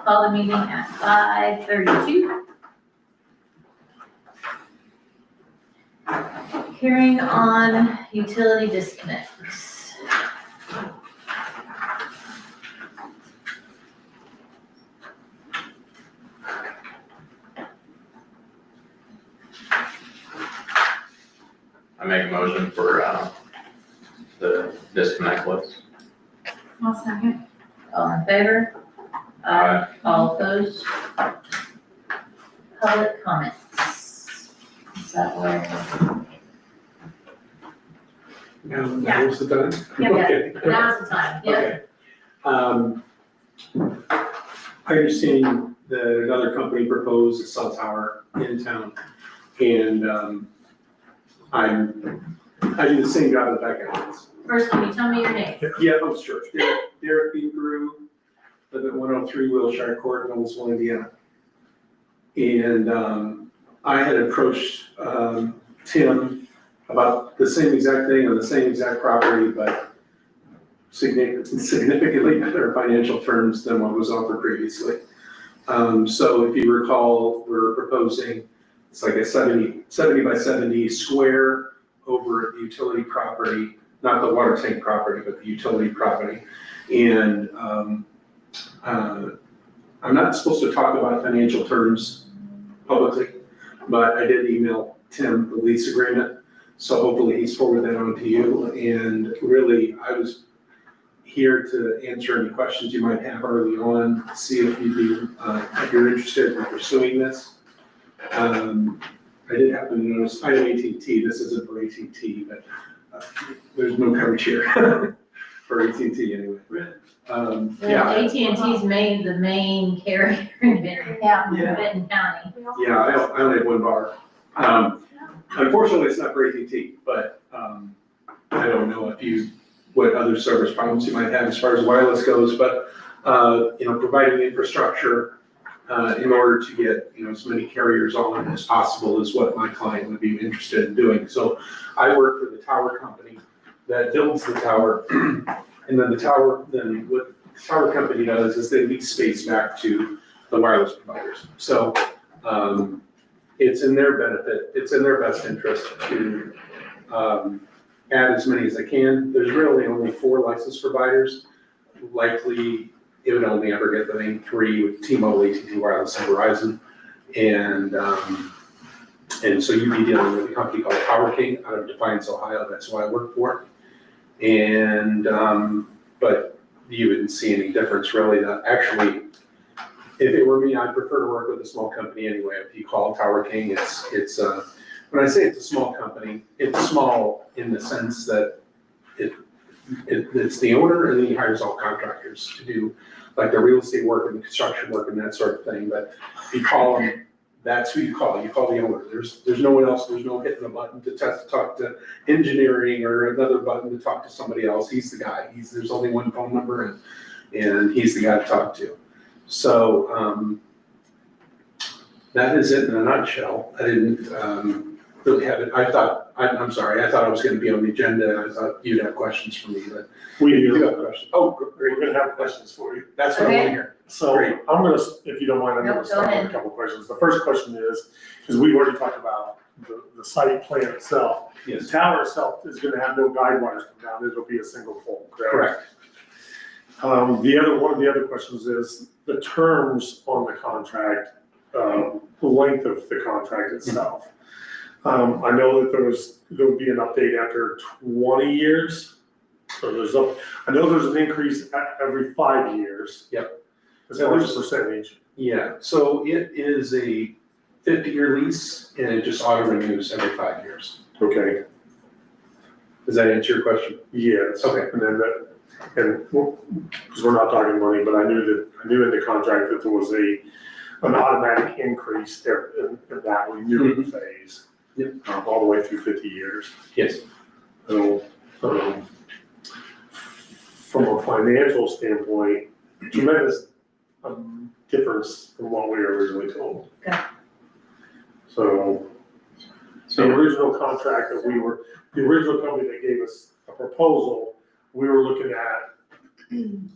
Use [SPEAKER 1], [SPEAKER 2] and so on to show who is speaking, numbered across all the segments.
[SPEAKER 1] call the meeting at 5:32. Hearing on utility disconnects.
[SPEAKER 2] I make a motion for the disconnect list.
[SPEAKER 3] I'll second.
[SPEAKER 1] All in favor?
[SPEAKER 2] Aye.
[SPEAKER 1] All opposed? Public comments. Is that where?
[SPEAKER 3] Yeah.
[SPEAKER 4] Now's the time?
[SPEAKER 3] Yeah.
[SPEAKER 4] Okay.
[SPEAKER 1] Now's the time, yeah.
[SPEAKER 4] Okay. I understand that another company proposed a cell tower in town, and I do the same job that that guy does.
[SPEAKER 1] First, can you tell me your name?
[SPEAKER 4] Yeah, oh, sure. Derek B. Grew, live at 103 Wilshire Court, Noblesville, Indiana. And I had approached Tim about the same exact thing on the same exact property, but significantly better financial terms than what was offered previously. So if you recall, we're proposing, it's like a 70 by 70 square over the utility property, not the water tank property, but the utility property. And I'm not supposed to talk about financial terms publicly, but I did email Tim the lease agreement. So hopefully he's forwarded that on to you. And really, I was here to answer any questions you might have early on, see if if you're interested in pursuing this. I did happen to notice, I have AT&T, this isn't for AT&T, but there's no coverage here for AT&T anyway. Yeah,
[SPEAKER 1] AT&T's the main carrier in Benton County.
[SPEAKER 4] yeah, I only have one bar. Unfortunately, it's not for AT&T, but I don't know what other service problems you might have as far as wireless goes, but providing infrastructure in order to get as many carriers on as possible is what my client would be interested in doing. So I work for the tower company that builds the tower, and then what the tower company does is they lease space back to the wireless providers. So it's in their benefit, it's in their best interest to add as many as they can. There's really only 4 licensed providers. Likely, it would only ever get the main 3 with T-Mobile, AT&T Wireless, and Verizon. And so you'd be dealing with a company called Power King out of Defiance, Ohio. That's who I work for. And but you wouldn't see any difference really. Actually, if it were me, I'd prefer to work with a small company anyway. If you call Power King, it's when I say it's a small company, it's small in the sense that it's the owner, and then he hires all contractors to do like the real estate work and the construction work and that sort of thing. But if you call them, that's who you call. You call the owner. There's no one else. There's no hitting a button to talk to engineering or another button to talk to somebody else. He's the guy. There's only one phone number, and he's the guy to talk to. So that is it in a nutshell. I didn't really have it. I'm sorry. I thought I was going to be on the agenda, and I thought you'd have questions for me, but you have questions. Oh, great.
[SPEAKER 5] We're gonna have questions for you.
[SPEAKER 4] That's what I want to hear.
[SPEAKER 5] So
[SPEAKER 4] Great.
[SPEAKER 5] I'm gonna, if you don't mind, I'm
[SPEAKER 1] Nope,
[SPEAKER 5] gonna
[SPEAKER 1] go
[SPEAKER 5] start with
[SPEAKER 1] ahead.
[SPEAKER 5] a couple questions. The first question is, because we've already talked about the site plan itself. The
[SPEAKER 4] Yes.
[SPEAKER 5] tower itself is gonna have no guide wires come down, it'll be a single pole, correct?
[SPEAKER 4] Correct.
[SPEAKER 5] One of the other questions is the terms on the contract, the length of the contract itself. I know that there would be an update after 20 years. So I know there's an increase every 5 years.
[SPEAKER 4] Yep.
[SPEAKER 5] As far as percentage.
[SPEAKER 4] Yeah, so it is a 50-year lease, and it just auto renews every 5 years.
[SPEAKER 5] Okay.
[SPEAKER 4] Does that answer your question?
[SPEAKER 5] Yes.
[SPEAKER 4] Okay.
[SPEAKER 5] And then because we're not talking money, but I knew in the contract that there was an automatic increase there in that renewal phase.
[SPEAKER 4] Yep.
[SPEAKER 5] All the way through 50 years.
[SPEAKER 4] Yes.
[SPEAKER 5] So, from a financial standpoint, tremendous difference from what we were originally told.
[SPEAKER 1] Okay.
[SPEAKER 5] So, the original contract the original company that gave us a proposal, we were looking at in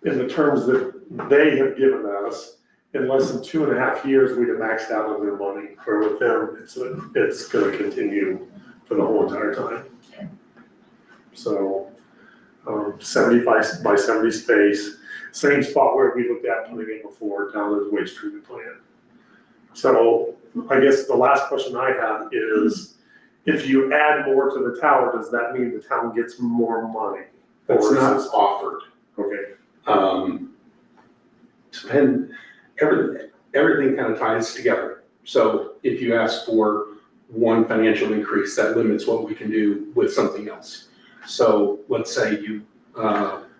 [SPEAKER 5] the terms that they have given us, in less than 2.5 years, we'd have maxed out on their money. Where with them, it's gonna continue for the whole entire time. So, 75 by 70 space, same spot where we looked at putting it before, down at the waste treatment plant. So I guess the last question I have is, if you add more to the tower, does that mean the town gets more money?
[SPEAKER 4] That's
[SPEAKER 5] Or is
[SPEAKER 4] not
[SPEAKER 5] this-
[SPEAKER 4] offered.
[SPEAKER 5] Okay,
[SPEAKER 4] And everything kind of ties together. So if you ask for one financial increase, that limits what we can do with something else. So let's say you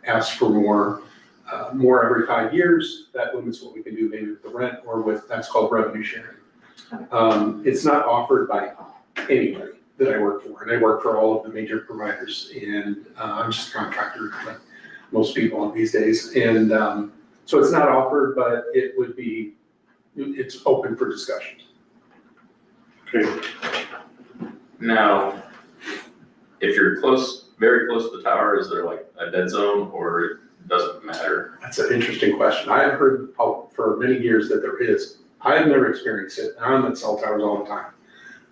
[SPEAKER 4] ask for more every 5 years, that limits what we can do maybe with the rent or with, that's called revenue sharing. It's not offered by anybody that I work for, and I work for all of the major providers, and I'm just a contractor like most people these days. And so it's not offered, but it would be, it's open for discussion.
[SPEAKER 5] okay.
[SPEAKER 2] Now, if you're close, very close to the tower, is there like a dead zone or it doesn't matter?
[SPEAKER 4] That's an interesting question. I have heard for many years that there is. I have never experienced it. I'm at cell towers all the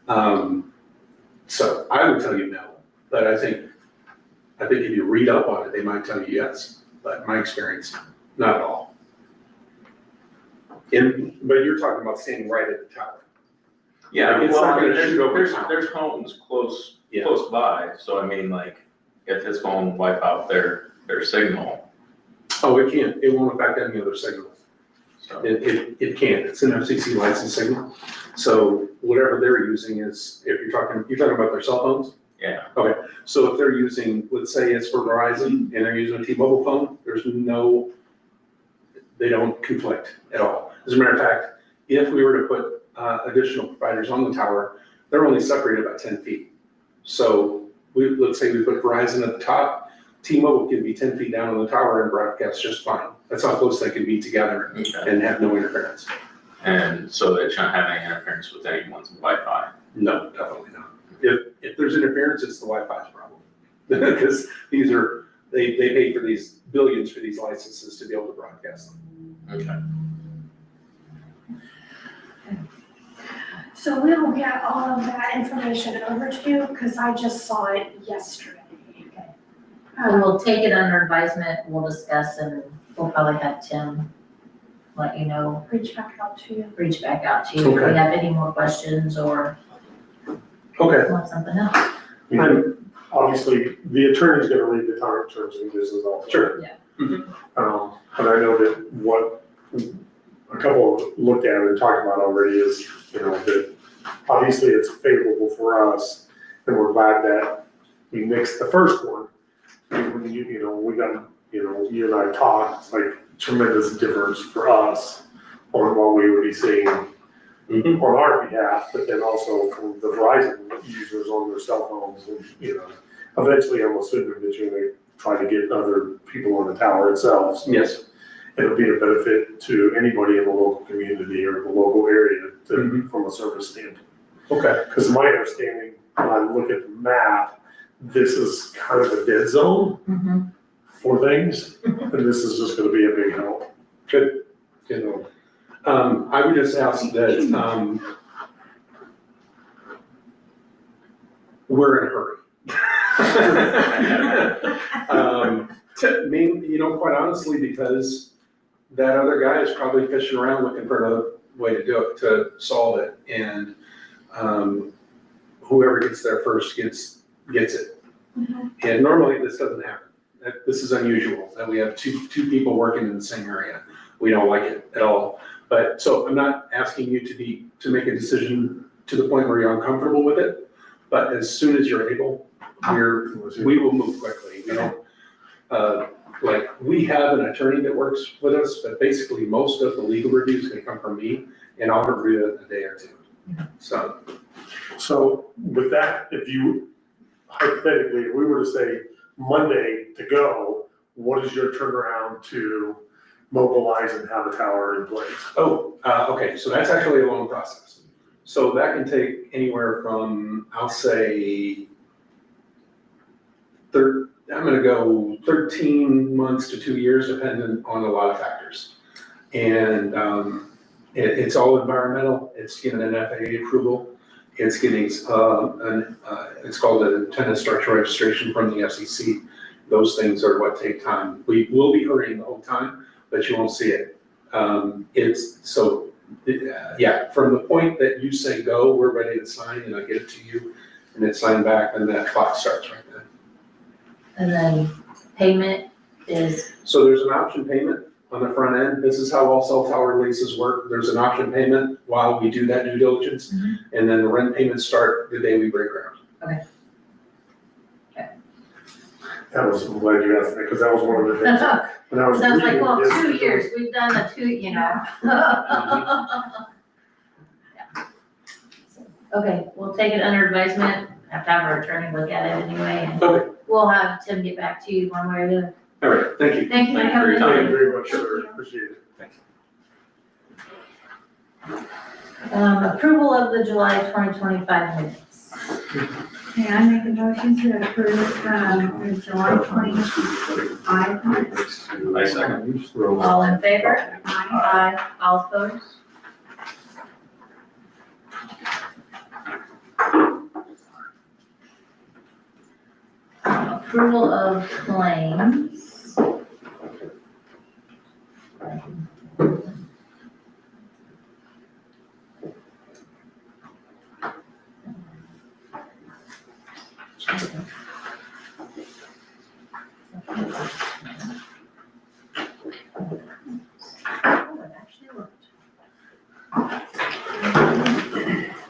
[SPEAKER 4] time. So I would tell you no, but I think if you read up on it, they might tell you yes, but my experience, not at all. But you're talking about standing right at the tower.
[SPEAKER 2] Yeah,
[SPEAKER 4] It's
[SPEAKER 2] well,
[SPEAKER 4] not
[SPEAKER 2] I mean,
[SPEAKER 4] gonna shoot over town.
[SPEAKER 2] there's homes close
[SPEAKER 4] Yeah.
[SPEAKER 2] by, so I mean, like, if it's going to wipe out their signal,
[SPEAKER 4] Oh, it can't. It won't affect any other signal.
[SPEAKER 2] so.
[SPEAKER 4] It can't. It's an FCC licensed signal. So whatever they're using is, if you're talking about their cell phones?
[SPEAKER 2] Yeah.
[SPEAKER 4] Okay, so if they're using, let's say it's for Verizon and they're using a T-Mobile phone, they don't conflict at all. As a matter of fact, if we were to put additional providers on the tower, they're only separated about 10 feet. So let's say we put Verizon at the top, T-Mobile can be 10 feet down on the tower and broadcast just fine. That's how close they can be together
[SPEAKER 2] Okay.
[SPEAKER 4] and have no interference.
[SPEAKER 2] And so they shouldn't have any interference with anyone's Wi-Fi.
[SPEAKER 4] No, definitely not. If there's interference, it's the Wi-Fi's problem. Because they pay for these billions for these licenses to be able to broadcast them.
[SPEAKER 2] Okay.
[SPEAKER 3] So we will get all of that information over to you, because I just saw it yesterday.
[SPEAKER 1] And we'll take it under advisement, we'll discuss, and we'll probably have Tim let you know,
[SPEAKER 3] Reach back out to you.
[SPEAKER 1] reach back out to you if we
[SPEAKER 4] Okay.
[SPEAKER 1] have any more questions or
[SPEAKER 4] Okay.
[SPEAKER 1] want something else.
[SPEAKER 5] And obviously, the attorney's gonna read the town terms and conditions also.
[SPEAKER 4] Sure.
[SPEAKER 5] But I know that what a couple looked at and talked about already is, that obviously it's favorable for us, and we're glad that we mixed the first one. We got, you and I talked, it's like tremendous difference for us on what we would be seeing on our behalf, but then also from the Verizon users on their cell phones, and, eventually I'm assuming that you're gonna try to get other people on the tower itself. So
[SPEAKER 4] Yes.
[SPEAKER 5] it'll be a benefit to anybody in the local community or the local area from a service standpoint.
[SPEAKER 4] Okay.
[SPEAKER 5] Because my understanding, when I look at the map, this is kind of a dead zone
[SPEAKER 1] Mhm.
[SPEAKER 5] for things, and this is just gonna be a big help.
[SPEAKER 4] Good. Good. I would just ask that, we're in a hurry. Quite honestly, because that other guy is probably fishing around looking for another way to do it, to solve it. And whoever gets there first gets it. And normally this doesn't happen. This is unusual, that we have two people working in the same area. We don't like it at all. But, so I'm not asking you to make a decision to the point where you're uncomfortable with it, but as soon as you're able, we will move quickly. We don't, we have an attorney that works with us, but basically most of the legal review is gonna come from me, and I'll review it in a day or two.
[SPEAKER 5] So with that, if you, hypothetically, if we were to say Monday to go, what is your turnaround to mobilize and have a tower in place?
[SPEAKER 4] Okay, so that's actually a long process. So that can take anywhere from, I'll say, I'm gonna go 13 months to 2 years, depending on a lot of factors. And it's all environmental, it's getting an FAA approval, it's getting, it's called an antenna structure registration from the FCC. Those things are what take time. We will be hurrying the whole time, but you won't see it. Yeah, from the point that you say go, we're ready to sign, and I get it to you, and it's signed back, and that clock starts right then.
[SPEAKER 1] And then payment is,
[SPEAKER 4] So there's an option payment on the front end. This is how all cell tower leases work. There's an option payment while we do that due diligence, and then the rent payments start the day we break ground.
[SPEAKER 5] That was, I'm glad you asked that, because that was one of the things, when I was
[SPEAKER 1] sounds like,
[SPEAKER 5] reading
[SPEAKER 1] well,
[SPEAKER 5] this-
[SPEAKER 1] 2 years, we've done the 2, you know. Okay, we'll take it under advisement, have to have our attorney look at it anyway, and
[SPEAKER 4] Okay,
[SPEAKER 1] we'll have Tim get back to you one way or the other.
[SPEAKER 4] all right, thank you.
[SPEAKER 1] Thank you for
[SPEAKER 2] Thank you for your
[SPEAKER 1] coming
[SPEAKER 5] Thank
[SPEAKER 1] in.
[SPEAKER 5] you very much, sir, appreciate it.
[SPEAKER 1] Approval of the July 2025 minutes.
[SPEAKER 6] Okay, I make a motion to approve, the July 25 minutes.
[SPEAKER 2] I second.
[SPEAKER 1] All in favor?
[SPEAKER 6] Aye.
[SPEAKER 1] Aye. All opposed? Approval of claims.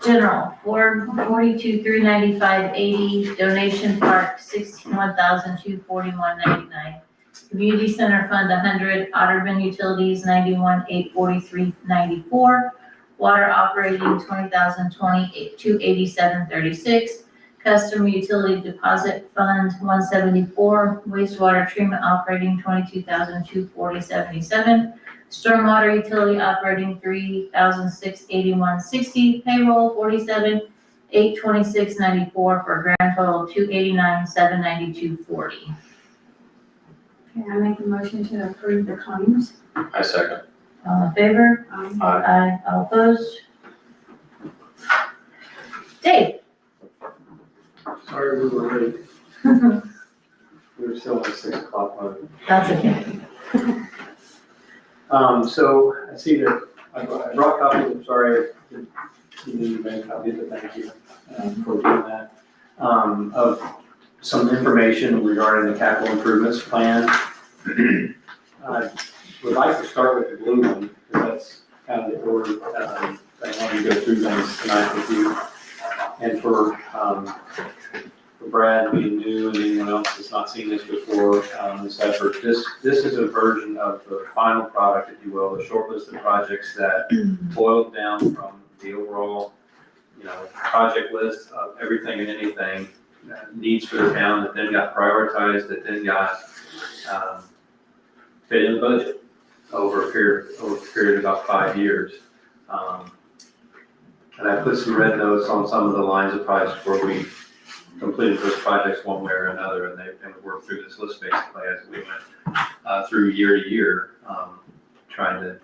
[SPEAKER 1] General, 442, 395.80, donation park, 1,241.99. Community Center Fund, 100, Otterman Utilities, 91, 843.94. Water operating, 20,020, 287.36. Custom Utility Deposit Fund, 174. Wastewater Treatment Operating, 22,240.77. Stormwater Utility Operating, 3,681.60. Payroll, 47,826.94 for a grand total of 289,792.40.
[SPEAKER 6] Okay, I make a motion to approve the claims.
[SPEAKER 2] I second.
[SPEAKER 1] All in favor?
[SPEAKER 6] Aye.
[SPEAKER 1] Aye. All opposed? Dave?
[SPEAKER 7] Sorry we were late. We were still at 6 o'clock on.
[SPEAKER 1] That's okay.
[SPEAKER 7] So I see that I brought copies, I'm sorry, you didn't make copies, but thank you for doing that. Of some information regarding the capital improvements plan. I would like to start with the blue one, because that's kind of the order, I want to go through things tonight with you. And for Brad being new and anyone else that's not seen this before, this effort, this is a version of the final product, if you will, the short list of projects that boiled down from the overall, project list of everything and anything needs for the town that then got prioritized, that then got fit in the budget over a period of about 5 years. And I put some red notes on some of the lines of projects where we completed those projects one way or another, and they've worked through this list basically as we went through year to year, trying to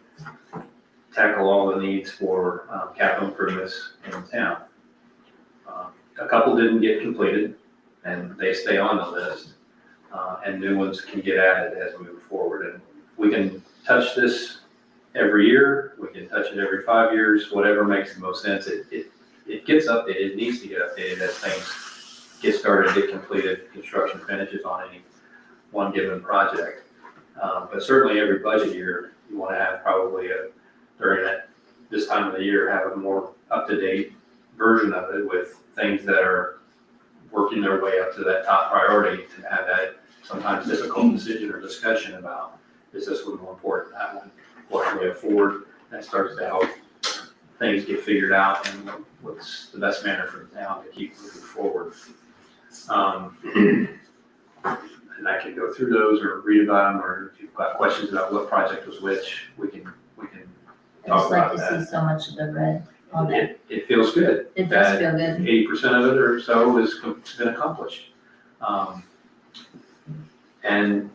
[SPEAKER 7] tackle all the needs for capital improvements in town. A couple didn't get completed, and they stay on the list, and new ones can get added as we move forward. And we can touch this every year, we can touch it every 5 years, whatever makes the most sense. It gets updated, it needs to get updated as things get started, get completed, construction finishes on any one given project. But certainly every budget year, you want to have probably during this time of the year, have a more up-to-date version of it with things that are working their way up to that top priority, to have that sometimes difficult decision or discussion about, is this one more important than that one? What can we afford? That starts to help things get figured out and what's the best manner for the town to keep moving forward. And I can go through those or read about them, or if you've got questions about what project was which, we can
[SPEAKER 1] I
[SPEAKER 7] talk
[SPEAKER 1] just like
[SPEAKER 7] about
[SPEAKER 1] to
[SPEAKER 7] that.
[SPEAKER 1] see so much of the red on that.
[SPEAKER 7] It feels good.
[SPEAKER 1] It does feel good.
[SPEAKER 7] 80% of it or so has been accomplished. And,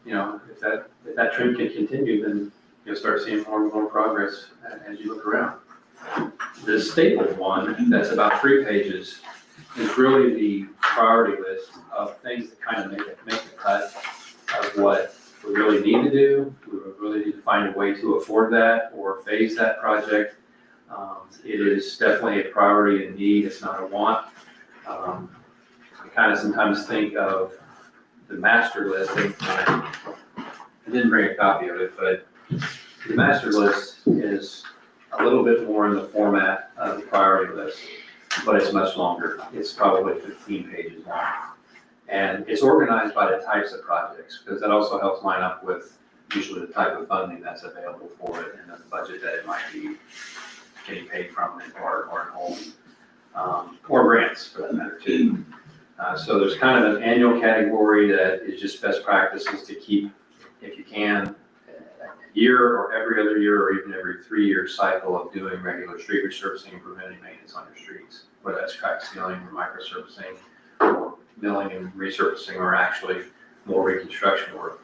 [SPEAKER 7] you know, if that trend can continue, then you'll start seeing more and more progress as you look around. The stapled one, that's about 3 pages, is really the priority list of things that kind of make the cut of what we really need to do. We really need to find a way to afford that or phase that project. It is definitely a priority and need, it's not a want. I kind of sometimes think of the master list, and I didn't bring a copy of it, but the master list is a little bit more in the format of the priority list, but it's much longer. It's probably 15 pages long. And it's organized by the types of projects, because that also helps line up with usually the type of funding that's available for it and the budget that it might be getting paid from it or enrollment, or grants for that matter too. So there's kind of an annual category that is just best practices to keep, if you can, a year or every other year or even every 3-year cycle of doing regular street resurfacing and preventive maintenance on your streets, whether that's crack sealing or microsurfacing or milling and resurfacing or actually more reconstruction work.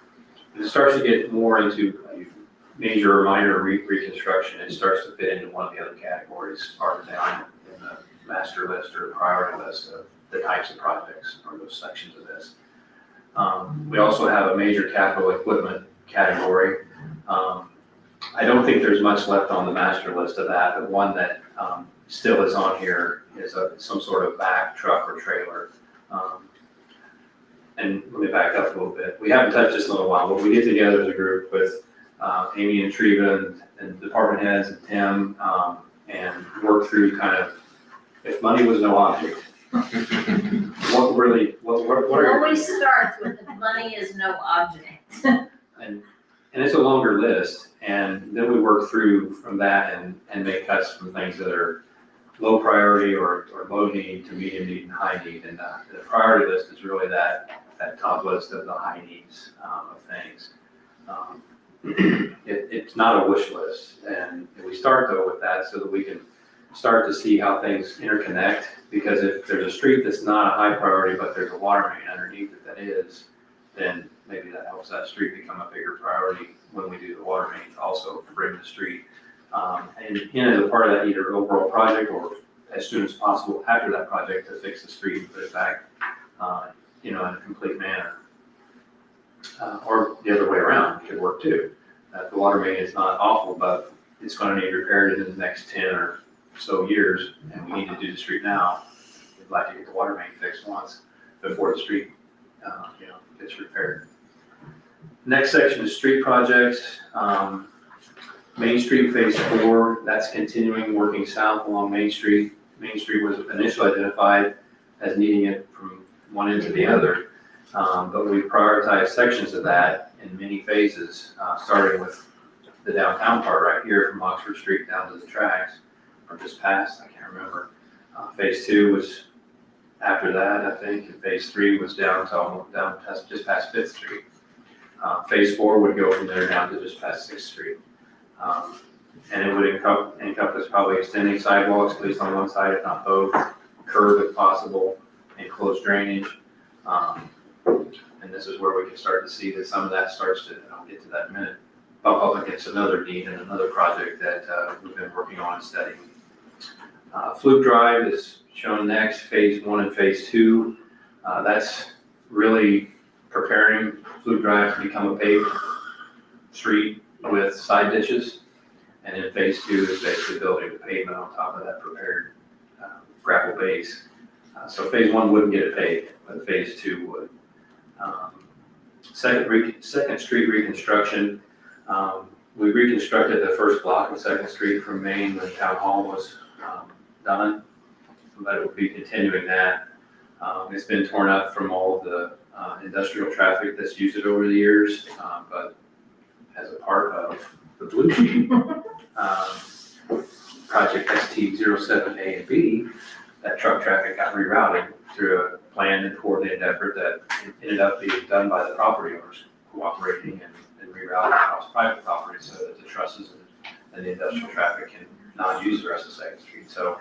[SPEAKER 7] If it starts to get more into major or minor reconstruction, it starts to fit into one of the other categories farther down in the master list or priority list of the types of projects or those sections of this. We also have a major capital equipment category. I don't think there's much left on the master list of that, but one that still is on here is some sort of back truck or trailer. And let me back up a little bit. We haven't touched this in a little while, but we get together as a group with Amy and Treva and department heads and Tim and work through kind of, if money was no object, what are
[SPEAKER 1] It always starts with if money is no object.
[SPEAKER 7] and it's a longer list, and then we work through from that and make cuts from things that are low priority or low need to medium need and high need. And the priority list is really that top list of the high needs of things. It's not a wish list, and we start though with that so that we can start to see how things interconnect, because if there's a street that's not a high priority but there's a water main underneath it that is, then maybe that helps that street become a bigger priority when we do the water main to also bring the street and as a part of that either overall project or as soon as possible after that project to fix the street and put it back in a complete manner. Or the other way around could work too. The water main is not awful, but it's going to need repaired in the next 10 or so years, and we need to do the street now. We'd like to get the water main fixed once before the street gets repaired. Next section is street projects. Main Street Phase 4, that's continuing working south along Main Street. Main Street was initially identified as needing it from one end to the other, but we prioritized sections of that in many phases, starting with the downtown part right here from Oxford Street down to the tracks, or just past, I can't remember. Phase 2 was after that, I think, and Phase 3 was down just past 5th Street. Phase 4 would go from there down to just past 6th Street. And it would encompass probably extending sidewalks, at least on one side, if not both, curb if possible, and closed drainage. And this is where we can start to see that some of that starts to, and I'll get to that in a minute, bump up against another need and another project that we've been working on and studying. Fluke Drive is shown next, Phase 1 and Phase 2. That's really preparing Fluke Drive to become a paved street with side ditches. And then Phase 2 is basically building the pavement on top of that prepared gravel base. So Phase 1 wouldn't get it paved, but Phase 2 would. Second Street reconstruction. We reconstructed the first block of 2nd Street from Main when Town Hall was done, but it will be continuing that. It's been torn up from all of the industrial traffic that's used it over the years, but as a part of the blue sheet, Project ST07A and B, that truck traffic got rerouted through a planned and coordinated effort that ended up being done by the property owners cooperating and rerouting across private property so that the trusses and the industrial traffic can not use the rest of 2nd Street. So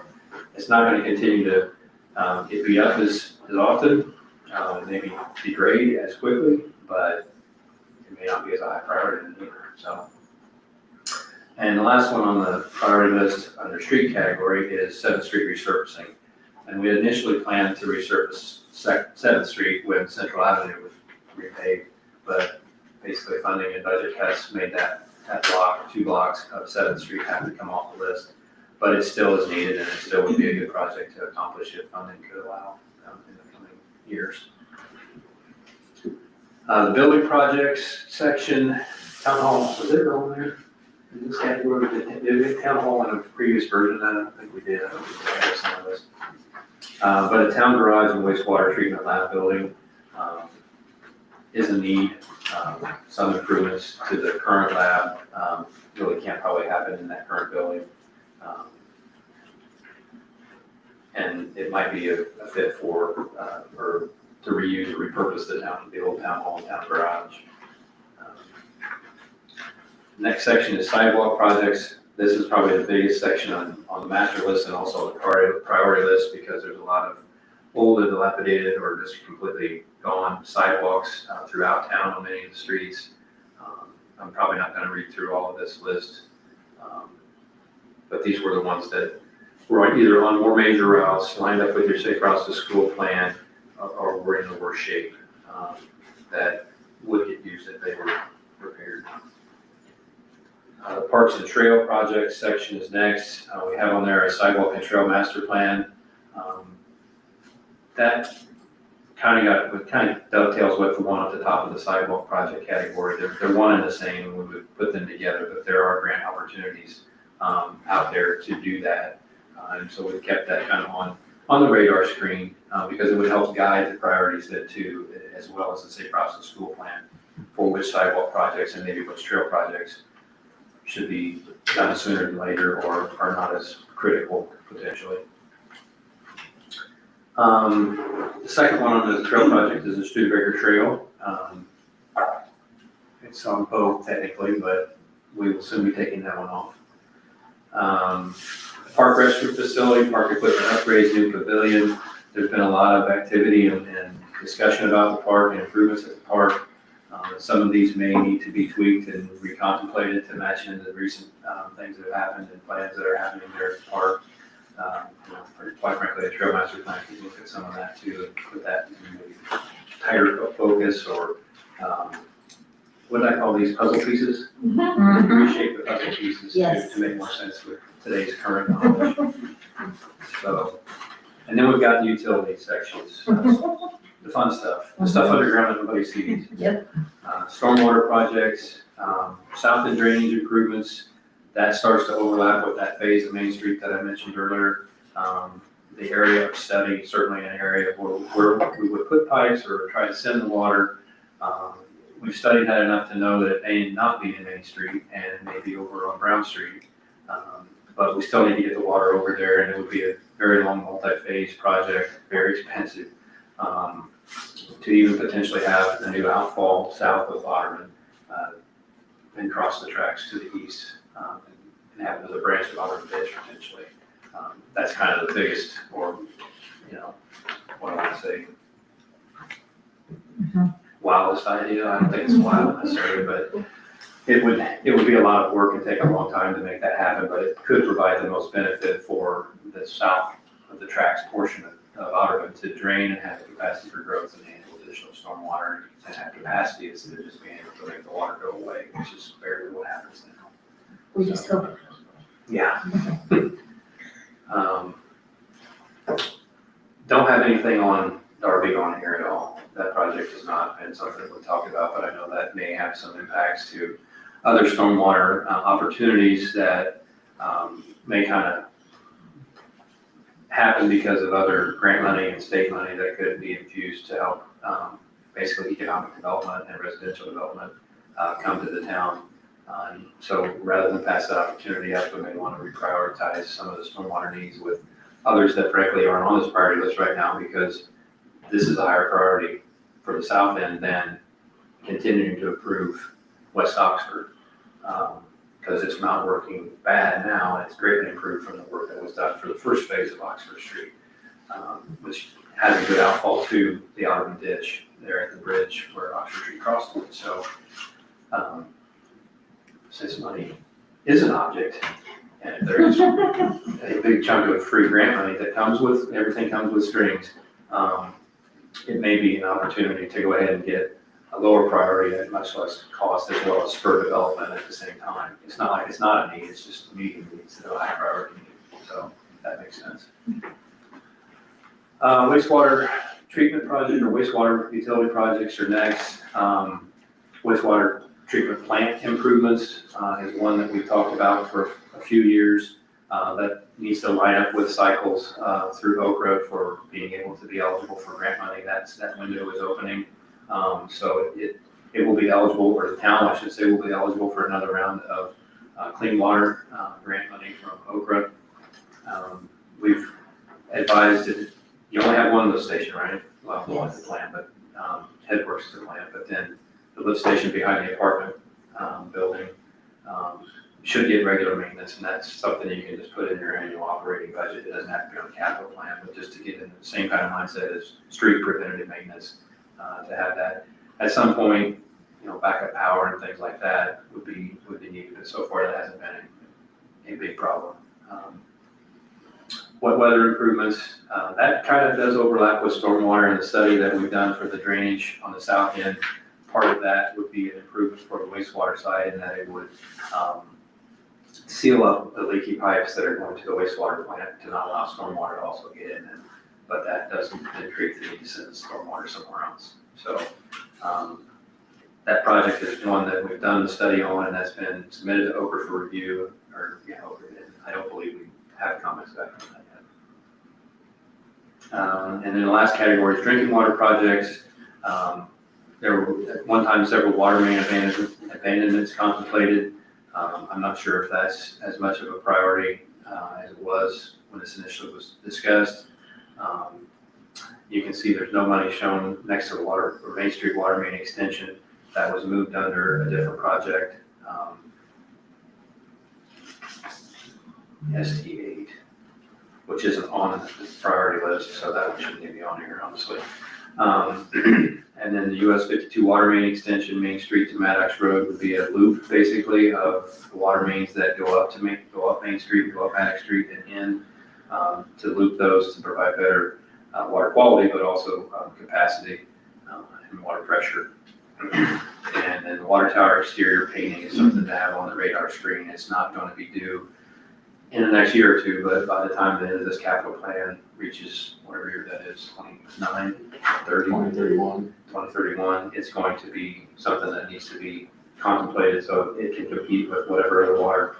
[SPEAKER 7] it's not going to continue to get beat up as often, maybe degrade as quickly, but it may not be as a high priority either, so. And the last one on the priority list under street category is 7th Street resurfacing. And we initially planned to resurface 7th Street when Central Avenue was repaved, but basically funding and budget cuts made that block, 2 blocks of 7th Street have to come off the list. But it still is needed, and it still would be a good project to accomplish if funding could allow in the coming years. The building projects section, town hall, was it on there? In this category, did we town hall in a previous version? I don't think we did. I don't think we had some of this. But a town garage and wastewater treatment lab building is a need. Some improvements to the current lab really can't probably happen in that current building. And it might be a fit for, or to reuse or repurpose the old town hall and town garage. Next section is sidewalk projects. This is probably the biggest section on the master list and also the priority list because there's a lot of old and dilapidated or just completely gone sidewalks throughout town on many of the streets. I'm probably not going to read through all of this list, but these were the ones that were either on more major routes, lined up with your safe routes to school plan, or were in the worst shape that would get used if they were repaired. The Parks and Trail Project section is next. We have on there a sidewalk and trail master plan. That kind of dovetails with the one at the top of the sidewalk project category. They're one and the same, and we would put them together, but there are grant opportunities out there to do that. And so we've kept that kind of on the radar screen because it would help guide the priorities that too, as well as the safe routes to school plan for which sidewalk projects and maybe which trail projects should be done sooner than later or are not as critical potentially. The second one on the trail project is the Studebaker Trail. It's on both technically, but we will soon be taking that one off. Park restroom facility, park equipment upgrades, new pavilion. There's been a lot of activity and discussion about the park and improvements at the park. Some of these may need to be tweaked and recontemplated to match into the recent things that have happened and plans that are happening there at the park. Quite frankly, the Trail Master Plan could look at some of that too and put that in maybe tighter focus or what do I call these, puzzle pieces? Reshape the puzzle pieces
[SPEAKER 1] Yes.
[SPEAKER 7] to make more sense with today's current knowledge. So, and then we've got the utility sections, the fun stuff, the stuff underground that nobody sees.
[SPEAKER 1] Yep.
[SPEAKER 7] Stormwater projects, south end drainage improvements, that starts to overlap with that phase of Main Street that I mentioned earlier. The area of study, certainly an area where we would put pipes or try to send the water. We've studied that enough to know that it may not be in Main Street and it may be over on Brown Street. But we still need to get the water over there, and it would be a very long multi-phase project, very expensive, to even potentially have a new outfall south of Otterman and cross the tracks to the east and have another branch of Otterman Ditch potentially. That's kind of the biggest, or what I want to say, wildest idea. I don't think it's wild necessarily, but it would be a lot of work and take a long time to make that happen, but it could provide the most benefit for the south of the tracks portion of Otterman to drain and have the capacity for growth and handle additional stormwater and have capacity instead of just being able to make the water go away, which is very what happens now.
[SPEAKER 1] We just hope.
[SPEAKER 7] Yeah. Don't have anything on Darby on here at all. That project has not been something we've talked about, but I know that may have some impacts to other stormwater opportunities that may kind of happen because of other grant money and state money that could be infused to help basically economic development and residential development come to the town. So rather than pass that opportunity up, we may want to reprioritize some of the stormwater needs with others that frankly aren't on this priority list right now because this is a higher priority for the south end than continuing to improve West Oxford. Because it's not working bad now, and it's greatly improved from the work that was done for the first phase of Oxford Street. which has a good outfall to the Ogden ditch there at the bridge where Oxford Street crossed it. So, since money is an object, and if there's a big chunk of free grant money that comes with, everything comes with strings, it may be an opportunity to go ahead and get a lower priority at much less cost as well as spur development at the same time. It's not like it's not a need, it's just a medium need, it's a high priority need, so that makes sense. Wastewater treatment project or wastewater utility projects are next. Wastewater treatment plant improvements is one that we've talked about for a few years. That needs to line up with cycles through Oak Road for being able to be eligible for grant money. That window is opening. So it will be eligible, or the town, I should say, will be eligible for another round of clean water grant money from Oak Road. We've advised that you only have one lift station, right? Well, one is the plant, but Headworks is the plant, but then the lift station behind the apartment building should get regular maintenance, and that's something that you can just put in your annual operating budget. It doesn't have to be on the capital plan, but just to get in the same kind of mindset as street preventative maintenance, to have that. At some point, backup power and things like that would be needed, but so far that hasn't been a big problem. Wet weather improvements, that kind of does overlap with stormwater in the study that we've done for the drainage on the south end. Part of that would be an improvement for the wastewater side, in that it would seal up the leaky pipes that are going to the wastewater plant to not allow stormwater to also get in them. But that doesn't create the need to send the stormwater somewhere else. So that project is one that we've done the study on, and that's been submitted to Oak Ridge for review, I don't believe we have comments back on that yet. And then the last category is drinking water projects. There were at one time several water main abandonments contemplated. I'm not sure if that's as much of a priority as it was when this initially was discussed. You can see there's no money shown next to the Main Street water main extension. That was moved under a different project, ST8, which isn't on the priority list, so that one shouldn't even be on here, honestly. And then the US 52 water main extension, Main Street to Maddox Road, would be a loop basically of the water mains that go up Main Street, go up Maddox Street, and in to loop those to provide better water quality, but also capacity and water pressure. And then the water tower exterior painting is something to have on the radar screen. It's not going to be due in the next year or two, but by the time the end of this capital plan reaches whatever year that is, 29, 30, 2031, it's going to be something that needs to be contemplated so it can compete with whatever other water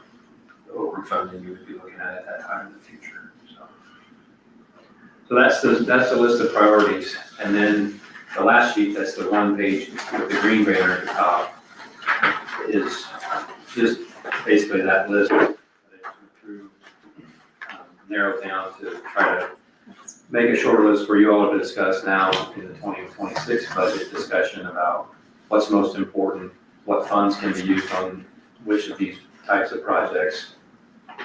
[SPEAKER 7] overfunding you would be looking at that time in the future. So that's the list of priorities. And then the last sheet, that's the one page with the green banner at the top, is just basically that list that narrowed down to try to make a short list for you all to discuss now in the 2026 budget discussion about what's most important, what funds can be used on which of these types of projects,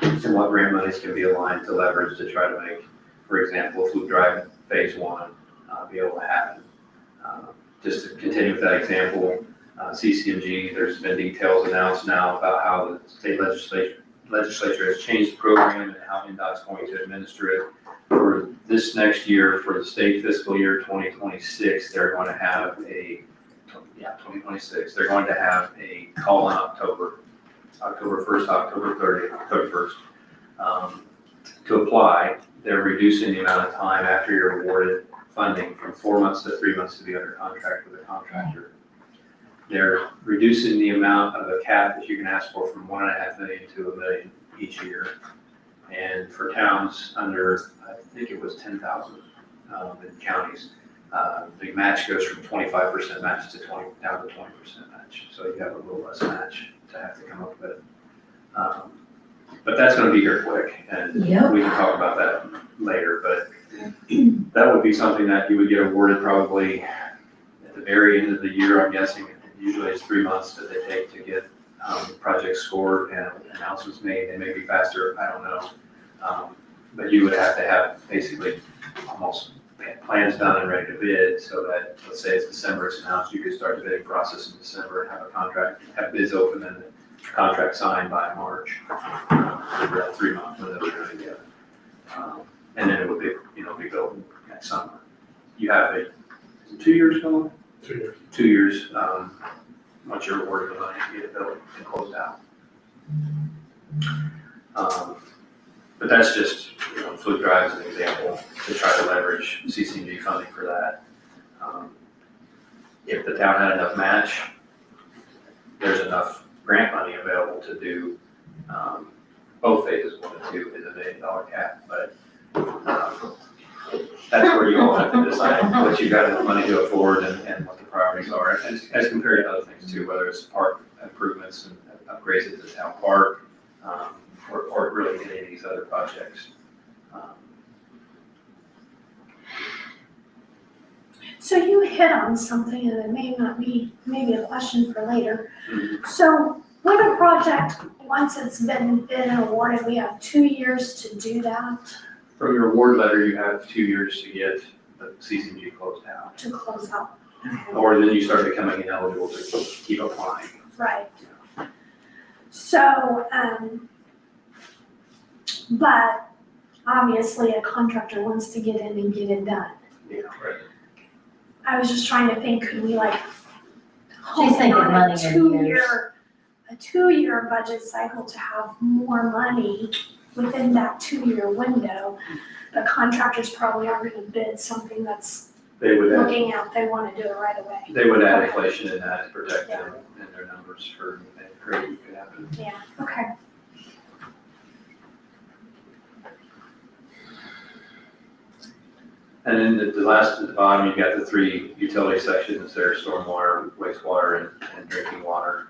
[SPEAKER 7] and what grant monies can be aligned to leverage to try to make, for example, Fluke Drive Phase 1 be able to happen. Just to continue with that example, CCMG, there's been details announced now about how the state legislature has changed the program and how NDOT's going to administer it. For this next year, for the state fiscal year 2026, they're going to have 2026, they're going to have a call in October 1st, October 30th, 31st. To apply, they're reducing the amount of time after you're awarded funding from 4 months to 3 months to be under contract with a contractor. They're reducing the amount of a cap that you can ask for from $1.5 million to $1 million each year. And for towns under, I think it was 10,000 in counties, the match goes from 25% match to down to 20% match. So you have a little less match to have to come up with. But that's going to be here quick, and we can talk about that later. But that would be something that you would get awarded probably at the very end of the year, I'm guessing. Usually it's 3 months that they take to get projects scored and announcements made. They may be faster, I don't know. But you would have to have basically almost plans done and ready to bid, so that, let's say it's December, it's announced, you could start the bidding process in December and have a contract, have bids open and the contract signed by March. For that 3 month window we're gonna get. And then it would be, be built next summer. You have is it 2 years going?
[SPEAKER 5] 2 years.
[SPEAKER 7] 2 years, once you're awarded the money, to get it built and closed out. But that's just, Fluke Drive is an example to try to leverage CCG funding for that. If the town had enough match, there's enough grant money available to do both phases 1 and 2 is $1 million cap, but that's where you all have to decide what you got enough money to afford and what the priorities are, as compared to other things too, whether it's park improvements and upgrades at the town park, or really any of these other projects.
[SPEAKER 3] So you hit on something, and it may not be, maybe a question for later.
[SPEAKER 7] Mhm.
[SPEAKER 3] So with a project, once it's been bid and awarded, we have 2 years to do that,
[SPEAKER 7] From your award letter, you have 2 years to get the CCG closed out,
[SPEAKER 3] to close out.
[SPEAKER 7] or then you start becoming ineligible to keep applying.
[SPEAKER 3] Right. So, but obviously a contractor wants to get in and get it done.
[SPEAKER 7] Yeah, right.
[SPEAKER 3] I was just trying to think, could we like
[SPEAKER 1] She's thinking
[SPEAKER 3] hold on
[SPEAKER 1] money
[SPEAKER 3] a
[SPEAKER 1] in years.
[SPEAKER 3] a 2 year budget cycle to have more money within that 2 year window? The contractors probably aren't gonna bid something that's
[SPEAKER 7] They would add,
[SPEAKER 3] looking out, they wanna do it right away.
[SPEAKER 7] they would add inflation in that to protect them and their numbers for anything crazy could happen.
[SPEAKER 3] Yeah, okay.
[SPEAKER 7] And then the last at the bottom, you've got the 3 utility sections there, stormwater, wastewater, and drinking water.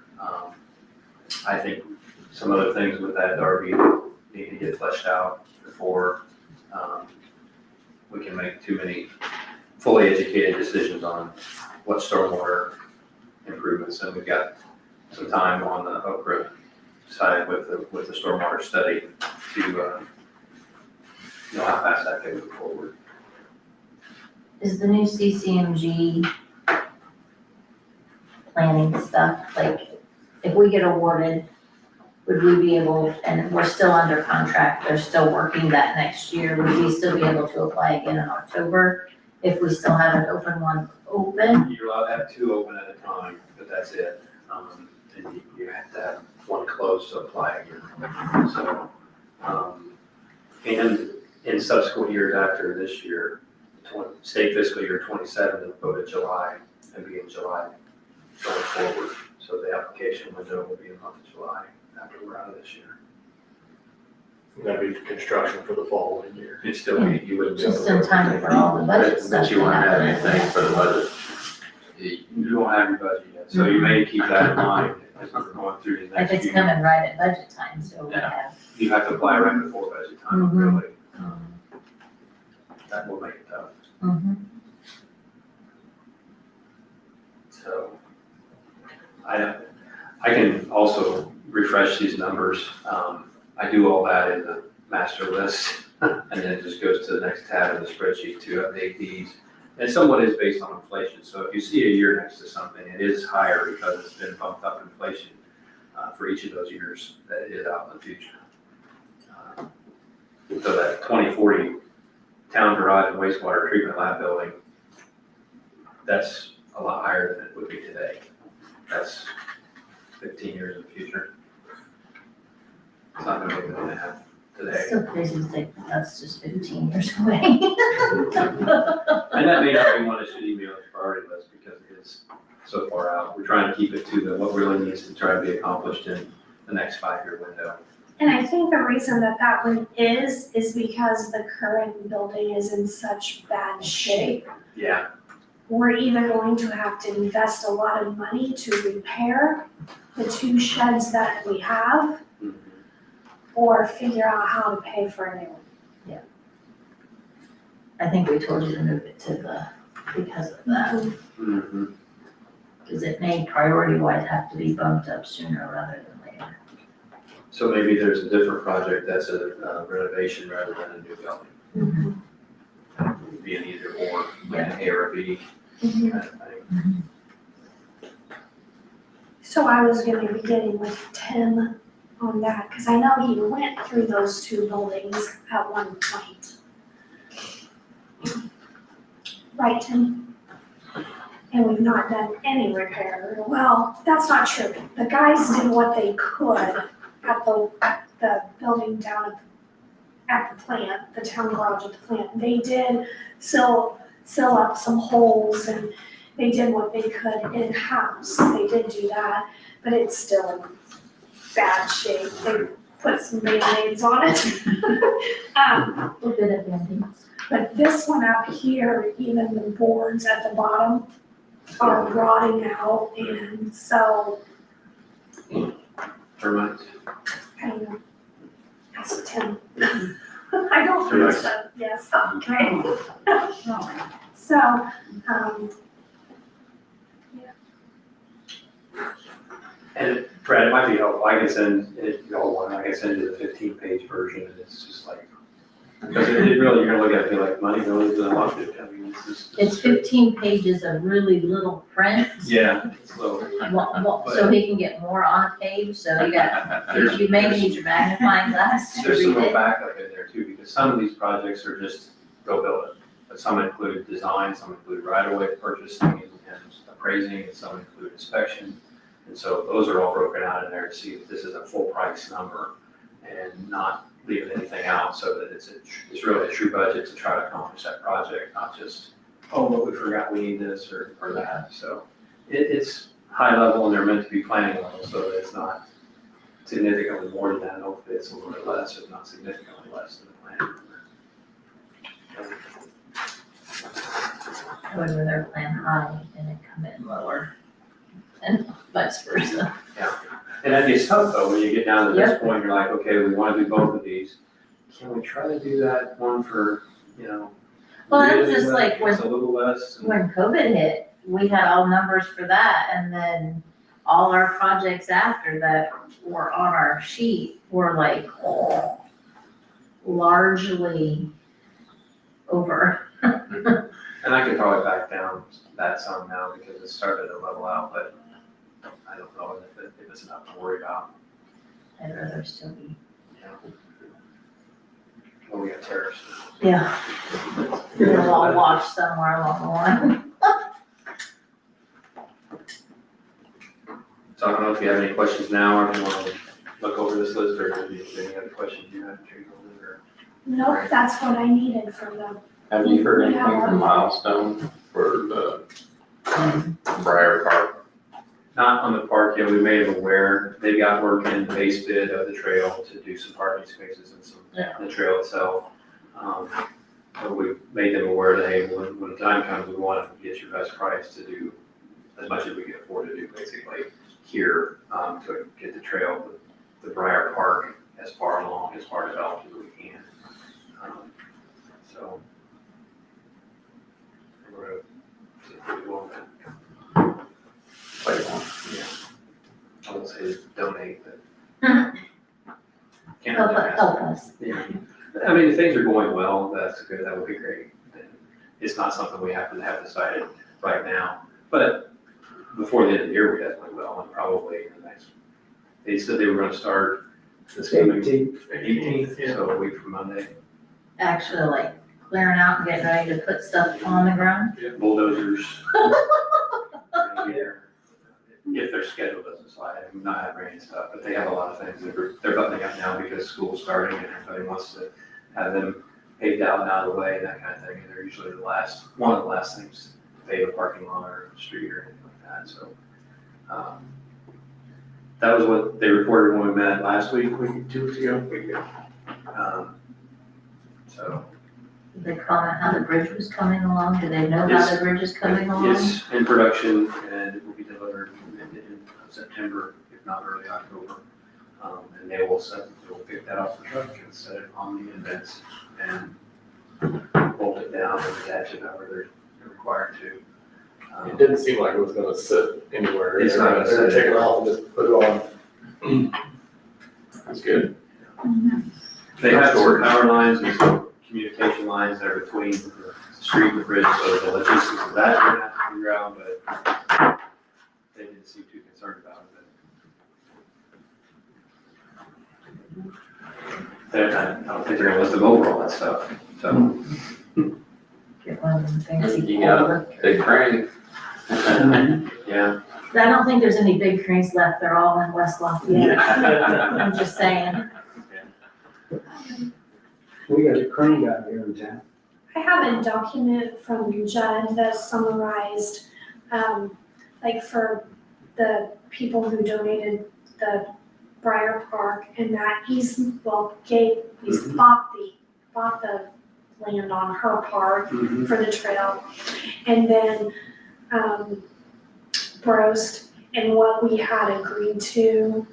[SPEAKER 7] I think some other things with that, Darby, need to get fleshed out before we can make too many fully educated decisions on what stormwater improvements. And we've got some time on the Okra side with the stormwater study to know how fast that can move forward.
[SPEAKER 1] Is the new CCMG planning stuff, like, if we get awarded, would we be able, and we're still under contract, they're still working that next year, would we still be able to apply again in October if we still have an open one open?
[SPEAKER 7] You're allowed to have 2 open at a time, but that's it. And you have to have 1 closed to apply again. So, and in subsequent years after this year, state fiscal year 27 will go to July and be in July going forward. So the application window will be in the month of July after we're out of this year.
[SPEAKER 8] That'd be construction for the following year.
[SPEAKER 7] It'd still be, you wouldn't be able to.
[SPEAKER 1] Just in time for all the budget stuff
[SPEAKER 2] But you
[SPEAKER 1] to
[SPEAKER 2] won't have
[SPEAKER 1] happen.
[SPEAKER 2] anything for the budget.
[SPEAKER 7] You don't have your budget yet, so you may keep that in mind as we're going through the
[SPEAKER 1] If
[SPEAKER 7] next
[SPEAKER 1] it's
[SPEAKER 7] few.
[SPEAKER 1] coming right at budget time, so we
[SPEAKER 7] Yeah.
[SPEAKER 1] have.
[SPEAKER 7] You have to apply right before budget time,
[SPEAKER 1] Mhm.
[SPEAKER 7] really. That will make it tough.
[SPEAKER 1] Mhm.
[SPEAKER 7] So I can also refresh these numbers. I do all that in the master list, and then it just goes to the next tab in the spreadsheet to update these. And somewhat is based on inflation, so if you see a year next to something, it is higher because it's been bumped up inflation for each of those years that it is out in the future. So that 2040 town garage and wastewater treatment lab building, that's a lot higher than it would be today. That's 15 years in the future. It's not gonna be what they have today.
[SPEAKER 1] It's still crazy to think that that's just 15 years away.
[SPEAKER 7] And that may not be one that should even be on the priority list because it is so far out. We're trying to keep it to what really needs to try to be accomplished in the next 5-year window.
[SPEAKER 3] And I think the reason that that one is because the current building is in such bad shape.
[SPEAKER 7] Yeah,
[SPEAKER 3] We're either going to have to invest a lot of money to repair the 2 sheds that we have, or figure out how to pay for a new one.
[SPEAKER 1] I think we told you to move it to because of that,
[SPEAKER 7] Mhm.
[SPEAKER 1] because it may priority-wise have to be bumped up sooner rather than later.
[SPEAKER 7] So maybe there's a different project that's a renovation rather than a new building.
[SPEAKER 1] Mhm.
[SPEAKER 7] would be an either or, like an A or a B
[SPEAKER 3] Mhm.
[SPEAKER 7] kind of thing.
[SPEAKER 3] So I was gonna be getting with Tim on that, cause I know he went through those two buildings at one point. Right, Tim? And we've not done any repair. Well, that's not true. The guys did what they could at the building down at the plant, the town garage at the plant. They did seal up some holes and they did what they could in-house. They did do that, but it's still in bad shape. They put some Band-Aids on it.
[SPEAKER 1] A little bit of Band-Aids.
[SPEAKER 3] But this one up here, even the boards at the bottom are rotting out, and so,
[SPEAKER 7] Termites.
[SPEAKER 3] I don't know. Ask Tim. I don't think so, yes, okay. So,
[SPEAKER 7] And Brad, it might be helpful, I can send it, y'all want, I can send you the 15-page version, and it's just like, because it really, you're gonna look at it and be like, money really doesn't want it, I mean, it's just.
[SPEAKER 1] It's 15 pages of really little print.
[SPEAKER 7] Yeah, it's low.
[SPEAKER 1] So he can get more on a page, so you may need your magnifying glass to
[SPEAKER 7] There's some
[SPEAKER 1] read
[SPEAKER 7] real
[SPEAKER 1] it.
[SPEAKER 7] backup in there too, because some of these projects are just go build it. But some include design, some include right-of-way purchasing and appraising, and some include inspection. And so those are all broken out in there to see if this is a full price number and not leaving anything out, so that it's really a true budget to try to accomplish that project, not just, oh, but we forgot we need this or that. So it's high level and they're meant to be planning level, so that it's not significantly more than that. Hopefully it's a little bit less, if not significantly less than the plan.
[SPEAKER 1] I would rather plan high and then come in lower, and vice versa.
[SPEAKER 7] And that gets tough though, when you get down to this point, you're like, okay, we want to do both of these. Can we try to do that one for,
[SPEAKER 1] Well, it was
[SPEAKER 7] really
[SPEAKER 1] just like
[SPEAKER 7] it's a little less.
[SPEAKER 1] When COVID hit, we had all numbers for that, and then all our projects after that were on our sheet were like, largely over.
[SPEAKER 7] And I could probably back down that some now because it started to level out, but I don't know if it's enough to worry about.
[SPEAKER 1] I'd rather still be.
[SPEAKER 7] Well, we got tariffs.
[SPEAKER 1] Yeah. We'll all watch somewhere along the line.
[SPEAKER 7] So I don't know if you have any questions now, or if you want to look over this list, or if you have any other questions you have, or.
[SPEAKER 3] nope, that's what I needed from them.
[SPEAKER 2] Have you heard anything from Milestone for the Briar Park?
[SPEAKER 7] Not on the park yet, we made them aware, they got work in the base bid of the trail to do some parking spaces and some, the trail itself. But we made them aware that, hey, when the time comes, we want to get your best price to do as much as we can afford to do basically here, to get the trail, the Briar Park as far along, as far developed as we can. So. We're gonna see if we go on that. I won't say donate, but. Can't
[SPEAKER 1] Help
[SPEAKER 7] really ask.
[SPEAKER 1] us.
[SPEAKER 7] Yeah, I mean, if things are going well, that's good, that would be great. And it's not something we have to have decided right now, but before the end of the year, we definitely will, and probably in the next, they said they were gonna start this coming 18th, so a week from Monday.
[SPEAKER 1] Actually, like clearing out and getting ready to put stuff on the ground.
[SPEAKER 7] Bulldozers. If their schedule doesn't slide, I mean, not have rain and stuff, but they have a lot of things that they're buttoning up now because school's starting and everybody wants to have them paved out and out of the way and that kind of thing. And they're usually one of the last things to pave a parking lot or a street or anything like that, so. That was what they reported when we met last week, 2 weeks ago. So.
[SPEAKER 1] Did they comment how the bridge was coming along? Do they know how the bridge is coming along?
[SPEAKER 7] It's in production and it will be delivered in September, if not early October. And they will pick that off the truck and set it on the indents and bolt it down and attach it however they're required to.
[SPEAKER 8] It didn't seem like it was gonna sit anywhere.
[SPEAKER 7] It's not gonna
[SPEAKER 8] They're gonna
[SPEAKER 7] sit.
[SPEAKER 8] take it off and just put it on. That's good.
[SPEAKER 7] They have some power lines and some communication lines that are between the street and the bridge, so the logistics of that, we're gonna have to figure out, but they didn't seem too concerned about it. I don't think they're gonna let them over all that stuff, so.
[SPEAKER 1] Get one of them fancy.
[SPEAKER 2] You got a big crane.
[SPEAKER 7] Yeah.
[SPEAKER 1] I don't think there's any big cranes left, they're all in West Lafayette. I'm just saying.
[SPEAKER 9] We got a crane down here in town.
[SPEAKER 3] I have a document from Judd that summarized, like for the people who donated the Briar Park and that he's bought the land on her part for the trail. And then, Brost and what we had agreed to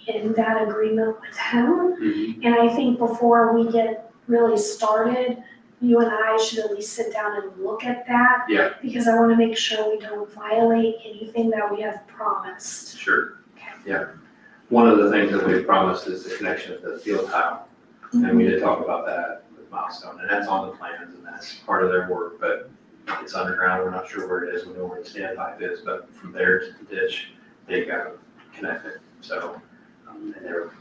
[SPEAKER 3] in that agreement with him. And I think before we get really started, you and I should at least sit down and look at that.
[SPEAKER 7] Yeah.
[SPEAKER 3] Because I wanna make sure we don't violate anything that we have promised.
[SPEAKER 7] Sure, yeah. One of the things that we've promised is the connection of the field tile, and we did talk about that with Milestone, and that's on the plans, and that's part of their work, but it's underground, we're not sure where it is, we know where the standpipe is, but from there to the ditch, they got to connect it, so, and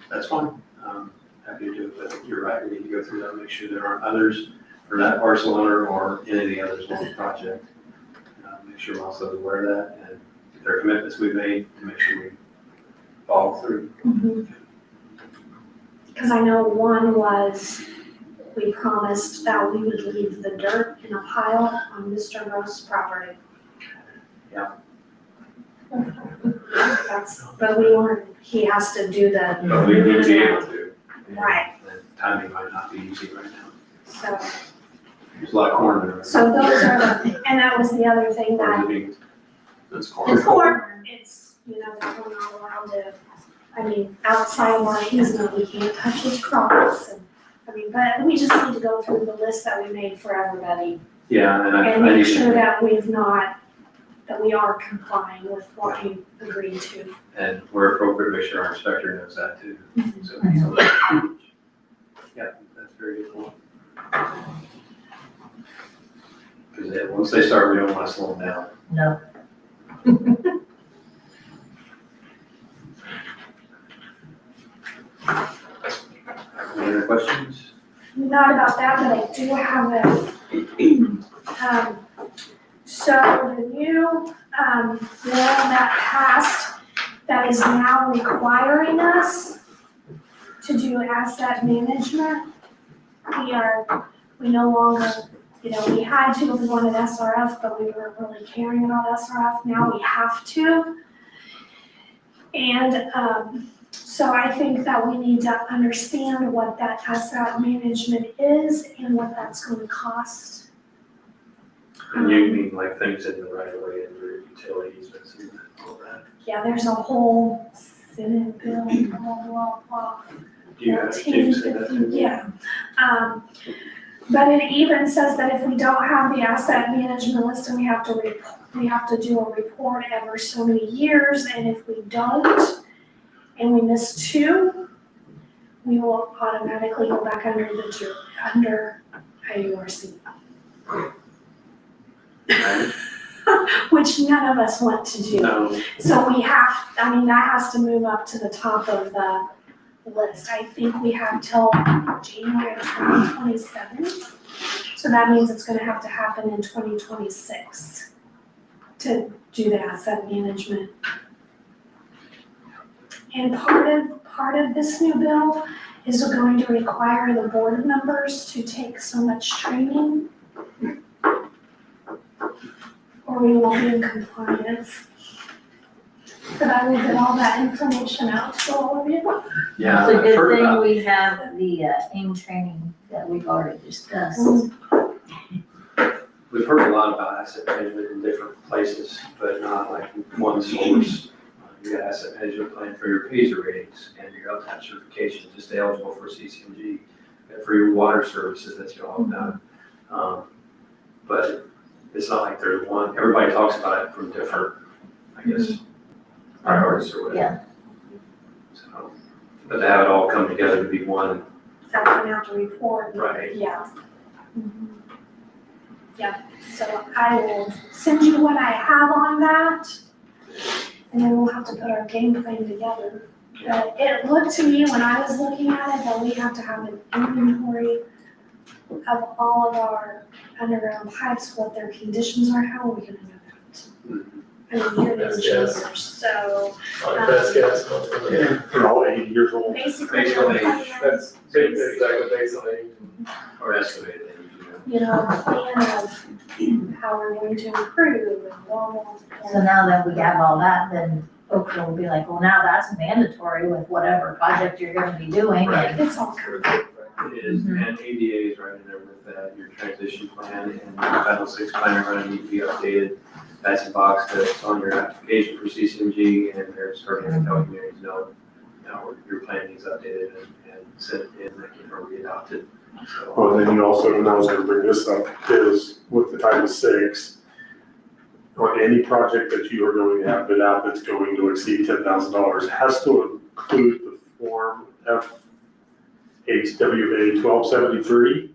[SPEAKER 7] that's fine. Happy to do it, but you're right, we need to go through that, make sure there aren't others for that parcel owner or any of the others on the project. Make sure Milestone's aware of that, and their commitments we've made to make sure we follow through.
[SPEAKER 3] Because I know one was, we promised that we would leave the dirt in a pile on Mr. Gross' property.
[SPEAKER 7] Yeah.
[SPEAKER 3] But we weren't, he has to do the.
[SPEAKER 7] But we need to be able to.
[SPEAKER 3] Right.
[SPEAKER 7] And timing might not be easy right now.
[SPEAKER 3] So,
[SPEAKER 7] There's a lot of corn there.
[SPEAKER 3] so those are the, and that was the other thing
[SPEAKER 7] Or is
[SPEAKER 3] that
[SPEAKER 7] it being-
[SPEAKER 2] It's corn.
[SPEAKER 1] It's corn.
[SPEAKER 3] it's, you know, that we're not allowed to, I mean, outside of our easement, we can't touch his crops and, I mean, but we just need to go through the list that we made for everybody
[SPEAKER 7] Yeah, and
[SPEAKER 3] and
[SPEAKER 7] I
[SPEAKER 3] make
[SPEAKER 7] need
[SPEAKER 3] sure
[SPEAKER 7] to,
[SPEAKER 3] that that we are complying with what we agreed to.
[SPEAKER 7] and we're appropriate, make sure our inspector knows that too. So, yeah, that's very good point. Because once they start, we don't want to slow them down.
[SPEAKER 1] No.
[SPEAKER 7] Any other questions?
[SPEAKER 3] Not about that, but I do have a, so the new, bill that passed, that is now requiring us to do asset management. We no longer, you know, we had to if we wanted SRF, but we weren't really caring about SRF, now we have to. And, so I think that we need to understand what that asset management is and what that's gonna cost.
[SPEAKER 7] And you mean like things in the right of way and your utilities and all that?
[SPEAKER 3] Yeah, there's a whole Senate bill, blah, blah, blah.
[SPEAKER 7] Do you have,
[SPEAKER 3] 14,
[SPEAKER 7] can you say that
[SPEAKER 3] 15,
[SPEAKER 7] too?
[SPEAKER 3] yeah. But it even says that if we don't have the asset management list and we have to do a report every so many years, and if we don't, and we miss 2, we will automatically go back under IURC.
[SPEAKER 7] Right?
[SPEAKER 3] Which none of us want to do.
[SPEAKER 7] No,
[SPEAKER 3] So we have, I mean, that has to move up to the top of the list. I think we have till January of 2027. So that means it's gonna have to happen in 2026 to do the asset management. And part of this new bill is we're going to require the board members to take so much training, or we won't be in compliance. But I will get all that information out to all of you.
[SPEAKER 7] yeah,
[SPEAKER 1] It's a
[SPEAKER 7] I've
[SPEAKER 1] good
[SPEAKER 7] heard
[SPEAKER 1] thing
[SPEAKER 7] about,
[SPEAKER 1] we have the AIM training that we've already discussed.
[SPEAKER 7] we've heard a lot about asset management in different places, but not like one source. You got asset management plan for your PASER ratings and your LTAP certification, just stay eligible for CCMG, and for your water services that you all have done. But it's not like there's one, everybody talks about it from different, I guess, priorities or whatever.
[SPEAKER 1] Yeah.
[SPEAKER 7] So, but to have it all come together to be one,
[SPEAKER 3] That one have to report.
[SPEAKER 7] Right.
[SPEAKER 3] Yeah. Yeah, so I will send you what I have on that, and then we'll have to put our game plan together. But it looked to me, when I was looking at it, that we have to have an inventory of all of our underground pipes, what their conditions are, how are we gonna know that? I mean, you're the
[SPEAKER 8] Best
[SPEAKER 3] engineer,
[SPEAKER 8] guess.
[SPEAKER 3] so
[SPEAKER 8] My best guess,
[SPEAKER 5] Yeah, they're all 80 years old.
[SPEAKER 3] basically.
[SPEAKER 7] Based on age,
[SPEAKER 8] that's exactly based on age.
[SPEAKER 7] or estimated,
[SPEAKER 3] You know, a plan of how we're going to improve and blah, blah,
[SPEAKER 1] So
[SPEAKER 3] blah.
[SPEAKER 1] now that we have all that, then Oakville will be like, well, now that's mandatory with whatever project you're gonna be doing.
[SPEAKER 8] Right.
[SPEAKER 1] And
[SPEAKER 3] It's all covered.
[SPEAKER 7] It is, and ADA is right in there with that, your transition plan and your Title VI plan are gonna need to be updated. That's a box that's on your application for CCMG, and they're starting to tell communities, no, now your plan needs updated and sent in, or re-adopted. So,
[SPEAKER 5] Well, then you also, and I was gonna bring this up, is with the Title VI, on any project that you are going to have bid out that's going to exceed $10,000, has to include the form FHWA 1273.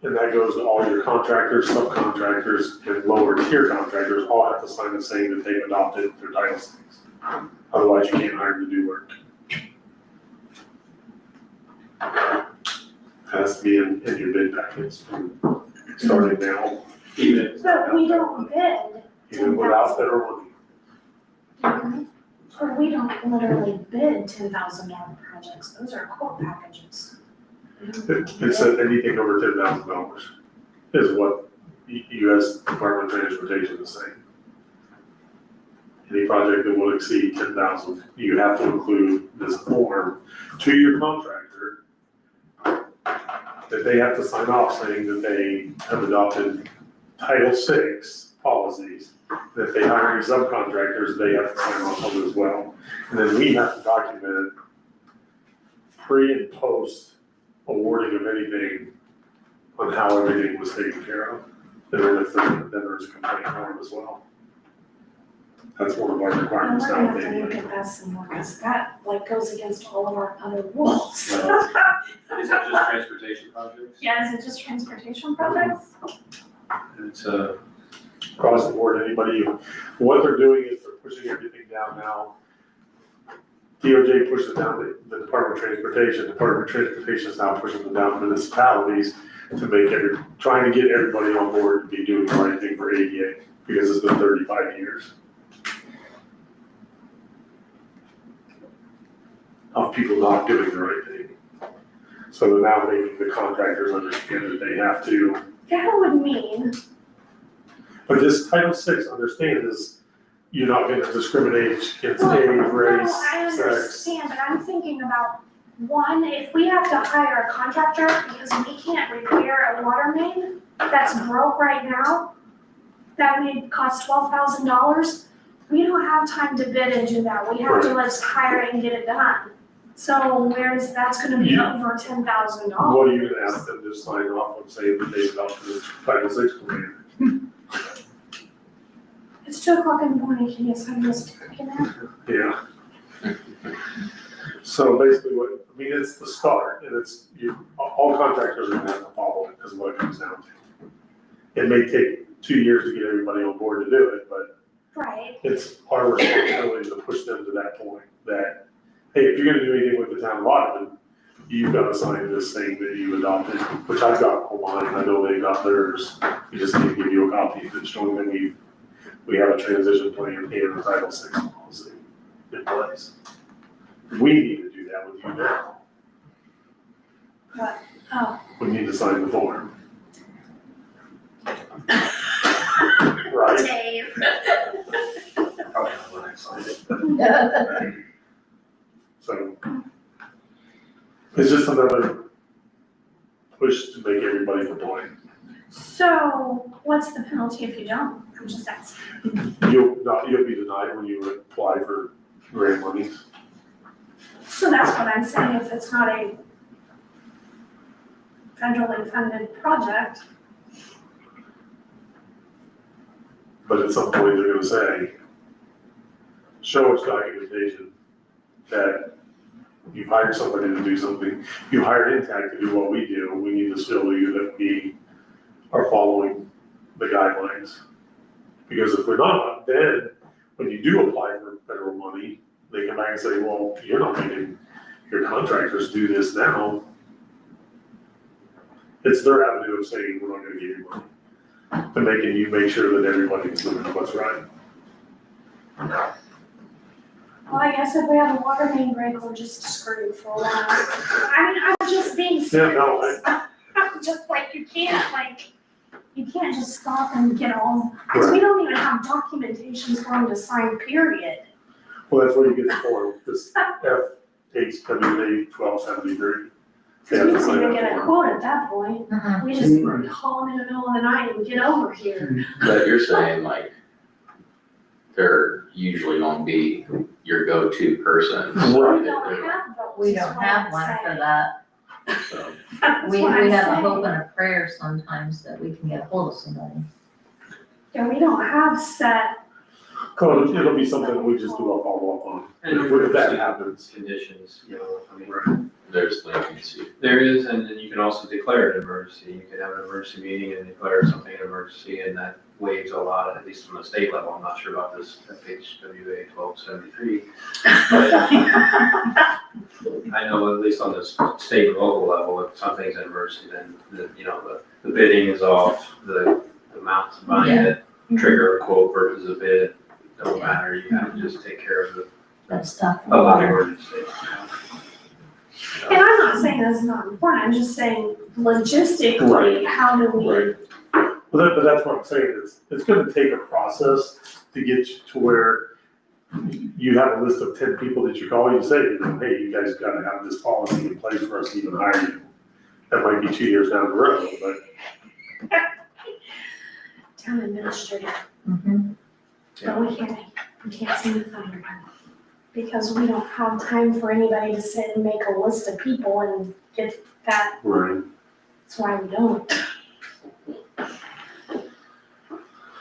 [SPEAKER 5] And that goes to all your contractors, subcontractors, and lower tier contractors, all have to sign it saying that they've adopted their Title VI. Otherwise, you can't hire them to do work. Has to be in your bid packets, starting now,
[SPEAKER 7] even if it's not
[SPEAKER 3] But we
[SPEAKER 7] out
[SPEAKER 3] don't bid,
[SPEAKER 5] even without federal money.
[SPEAKER 3] or we don't literally bid $10,000 projects, those are quote packages.
[SPEAKER 5] It said anything over $10,000 is what US Department of Transportation is saying. Any project that will exceed 10,000, you have to include this form to your contractor that they have to sign off saying that they have adopted Title VI policies. And if they hire any subcontractors, they have to sign off on it as well. And then we have to document pre and post awarding of anything on how everything was taken care of. And then if there's a complaint form as well. That's one of our
[SPEAKER 3] And we're
[SPEAKER 5] requirements
[SPEAKER 3] gonna
[SPEAKER 5] now,
[SPEAKER 3] have to look
[SPEAKER 5] maybe.
[SPEAKER 3] at that some more, because that like goes against all of our other rules.
[SPEAKER 7] there. Is that just transportation projects?
[SPEAKER 3] Yeah, is it just transportation projects?
[SPEAKER 7] It's,
[SPEAKER 5] Across the board, anybody, what they're doing is they're pushing everything down now. DOJ pushes it down to the Department of Transportation is now pushing them down to municipalities to make trying to get everybody on board to be doing the right thing for ADA, because it's been 35 years. Of people not doing the right thing. So they're now making the contractors understand that they have to.
[SPEAKER 3] That would mean,
[SPEAKER 5] But this Title VI, understand, is you're not gonna discriminate against age,
[SPEAKER 3] no,
[SPEAKER 5] race,
[SPEAKER 3] I
[SPEAKER 5] sex.
[SPEAKER 3] understand, but I'm thinking about, one, if we have to hire a contractor because we can't repair a water main that's broke right now, that may cost $12,000, we don't have time to bid and do that, we have to just hire it and get it done. So that's gonna be
[SPEAKER 5] Yeah.
[SPEAKER 3] over $10,000.
[SPEAKER 5] What are you gonna ask them to sign off on saying that they adopted the Title VI plan?
[SPEAKER 3] It's 2:00 in the morning, can you sign this document?
[SPEAKER 5] Yeah. So basically it's the start, and all contractors are gonna have to follow it, because of what it comes down to. It may take 2 years to get everybody on board to do it, but
[SPEAKER 3] Right,
[SPEAKER 5] it's our responsibility to push them to that point, that, hey, if you're gonna do anything with the town of Audubon, you've got to sign this thing that you adopted, which I've got on mine, I know they got theirs. We just need to give you a copy that's showing that we have a transition plan and a Title VI policy in place. We need to do that with you now.
[SPEAKER 3] oh,
[SPEAKER 5] We need to sign the form. Right?
[SPEAKER 3] Dave.
[SPEAKER 7] probably not when I signed it.
[SPEAKER 5] So it's just another push to make everybody compliant.
[SPEAKER 3] So what's the penalty if you don't? I'm just asking.
[SPEAKER 5] You'll be denied when you apply for grant monies.
[SPEAKER 3] So that's what I'm saying, if it's not a federally funded project,
[SPEAKER 5] But at some point, they're gonna say, show us documentation that You've hired somebody to do something, you hired Intact to do what we do, we need to show you that we are following the guidelines. Because if we're not, then when you do apply for federal money, they come back and say, well, you're not making your contractors do this now. It's their avenue of saying, we're not gonna give you money, to making you make sure that everybody's doing what's right.
[SPEAKER 3] Well, I guess if we have a water main break, we're just screwed for a while. I mean, I'm just being serious.
[SPEAKER 5] no,
[SPEAKER 3] I'm just like, you can't just stop and get all, because we don't even have documentations for them to sign, period.
[SPEAKER 5] Well, that's where you get the form, this FHWA 1273.
[SPEAKER 3] Because we just even get a quote at that point.
[SPEAKER 1] Mhm.
[SPEAKER 3] We just call them in the middle of the night and get over here.
[SPEAKER 2] But you're saying like, they're usually gonna be your go-to person.
[SPEAKER 5] Right.
[SPEAKER 3] We don't have those.
[SPEAKER 1] We
[SPEAKER 3] is
[SPEAKER 1] don't
[SPEAKER 3] what
[SPEAKER 1] have
[SPEAKER 3] I'm
[SPEAKER 1] one for
[SPEAKER 3] saying.
[SPEAKER 1] that.
[SPEAKER 2] So,
[SPEAKER 3] That's
[SPEAKER 1] We
[SPEAKER 3] what I'm
[SPEAKER 1] have a
[SPEAKER 3] saying.
[SPEAKER 1] hope and a prayer sometimes that we can get a hold of somebody.
[SPEAKER 3] Yeah, we don't have set,
[SPEAKER 5] It'll be something that we just do a follow-up on, if that happens.
[SPEAKER 7] Conditions, I mean,
[SPEAKER 2] there's leniency.
[SPEAKER 7] there is, and then you can also declare it an emergency. You could have an emergency meeting and declare something an emergency, and that waives a lot, at least from the state level. I'm not sure about this FHWA 1273. I know at least on the state and local level, if something's an emergency, then the bidding is off, the amounts buying it, trigger a quote versus a bid. Don't matter, you have to just take care of the
[SPEAKER 1] That stuff.
[SPEAKER 7] public emergency.
[SPEAKER 3] and I'm not saying that's not important, I'm just saying logistically,
[SPEAKER 5] Right.
[SPEAKER 3] how do we?
[SPEAKER 5] Right. But that's what I'm saying, it's gonna take a process to get you to where you have a list of 10 people that you call, you say, hey, you guys gotta have this policy in place for us to even hire you. That might be 2 years down the road, but
[SPEAKER 3] Town administrator,
[SPEAKER 1] Mhm.
[SPEAKER 3] but we can't seem to find one. Because we don't have time for anybody to sit and make a list of people and get that,
[SPEAKER 5] right.
[SPEAKER 3] that's why we don't.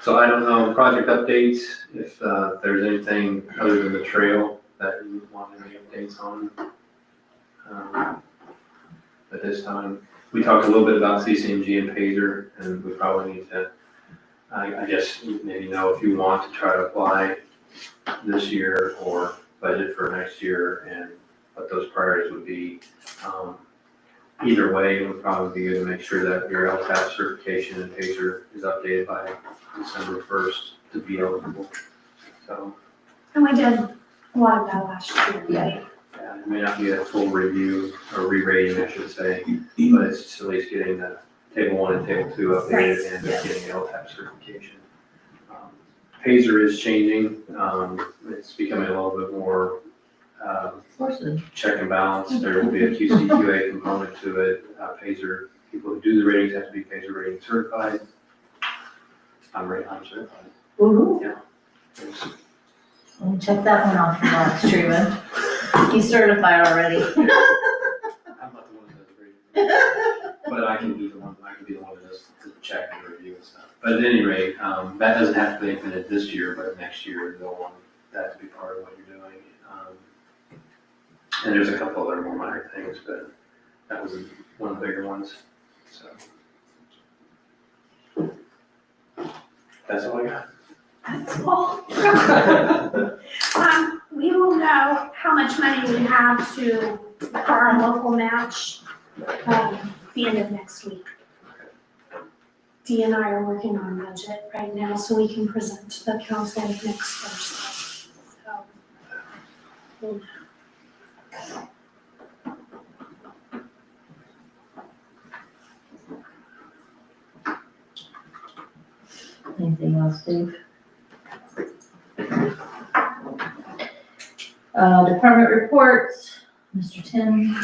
[SPEAKER 7] So I don't know, project updates, if there's anything other than the trail that you want any updates on. At this time, we talked a little bit about CCMG and Pazer, and we probably need to, I guess, maybe know if you want to try to apply this year or budget for next year and what those priorities would be. Either way, it would probably be good to make sure that your LTAP certification and Pazer is updated by December 1st to be eligible. So,
[SPEAKER 3] And we did a lot of that last year.
[SPEAKER 1] Yeah.
[SPEAKER 7] yeah, it may not be a full review or re-rating, I should say, but it's just at least getting the table 1 and table 2 updated and getting the LTAP certification. Pazer is changing. It's becoming a little bit more
[SPEAKER 1] Of course, it is.
[SPEAKER 7] check and balance. There will be a QC QA component to it. Pazer, people who do the ratings have to be Pazer rating certified. I'm certified.
[SPEAKER 1] Woo-hoo.
[SPEAKER 7] Yeah.
[SPEAKER 1] We'll check that one off from Restream. He's certified already.
[SPEAKER 7] I'm not the one that does the rating. But I can be the one that does the check and review and stuff. But at any rate, that doesn't have to be implemented this year, but next year they'll want that to be part of what you're doing. And there's a couple other more minor things, but that was one of the bigger ones, so. That's all I got.
[SPEAKER 3] That's all. We will know how much money we have for our local match, the end of next week. Dee and I are working on a budget right now, so we can present to the council next Thursday, so.
[SPEAKER 1] Anything else, Dave? Department reports, Mr. Tim.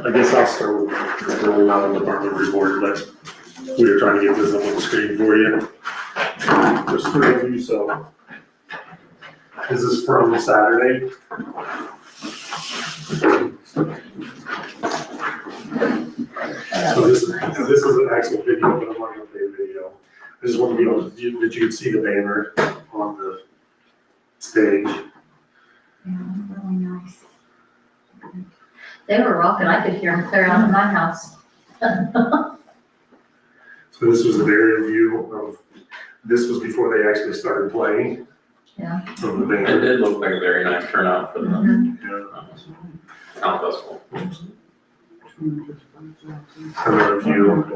[SPEAKER 5] I guess I'll start with, it's really not a department report, but we were trying to get this up on the screen for you. There's 3 of you, so. This is from Saturday. So this is an actual video, but I'm not gonna play the video. I just want to be able to, that you can see the banner on the stage.
[SPEAKER 1] They were rocking, I could hear them clear out of my house.
[SPEAKER 5] So this was an aerial view of, this was before they actually started playing.
[SPEAKER 1] Yeah.
[SPEAKER 5] From the
[SPEAKER 2] It
[SPEAKER 5] band.
[SPEAKER 2] did look like a very nice turnout for the town festival.
[SPEAKER 5] Another view of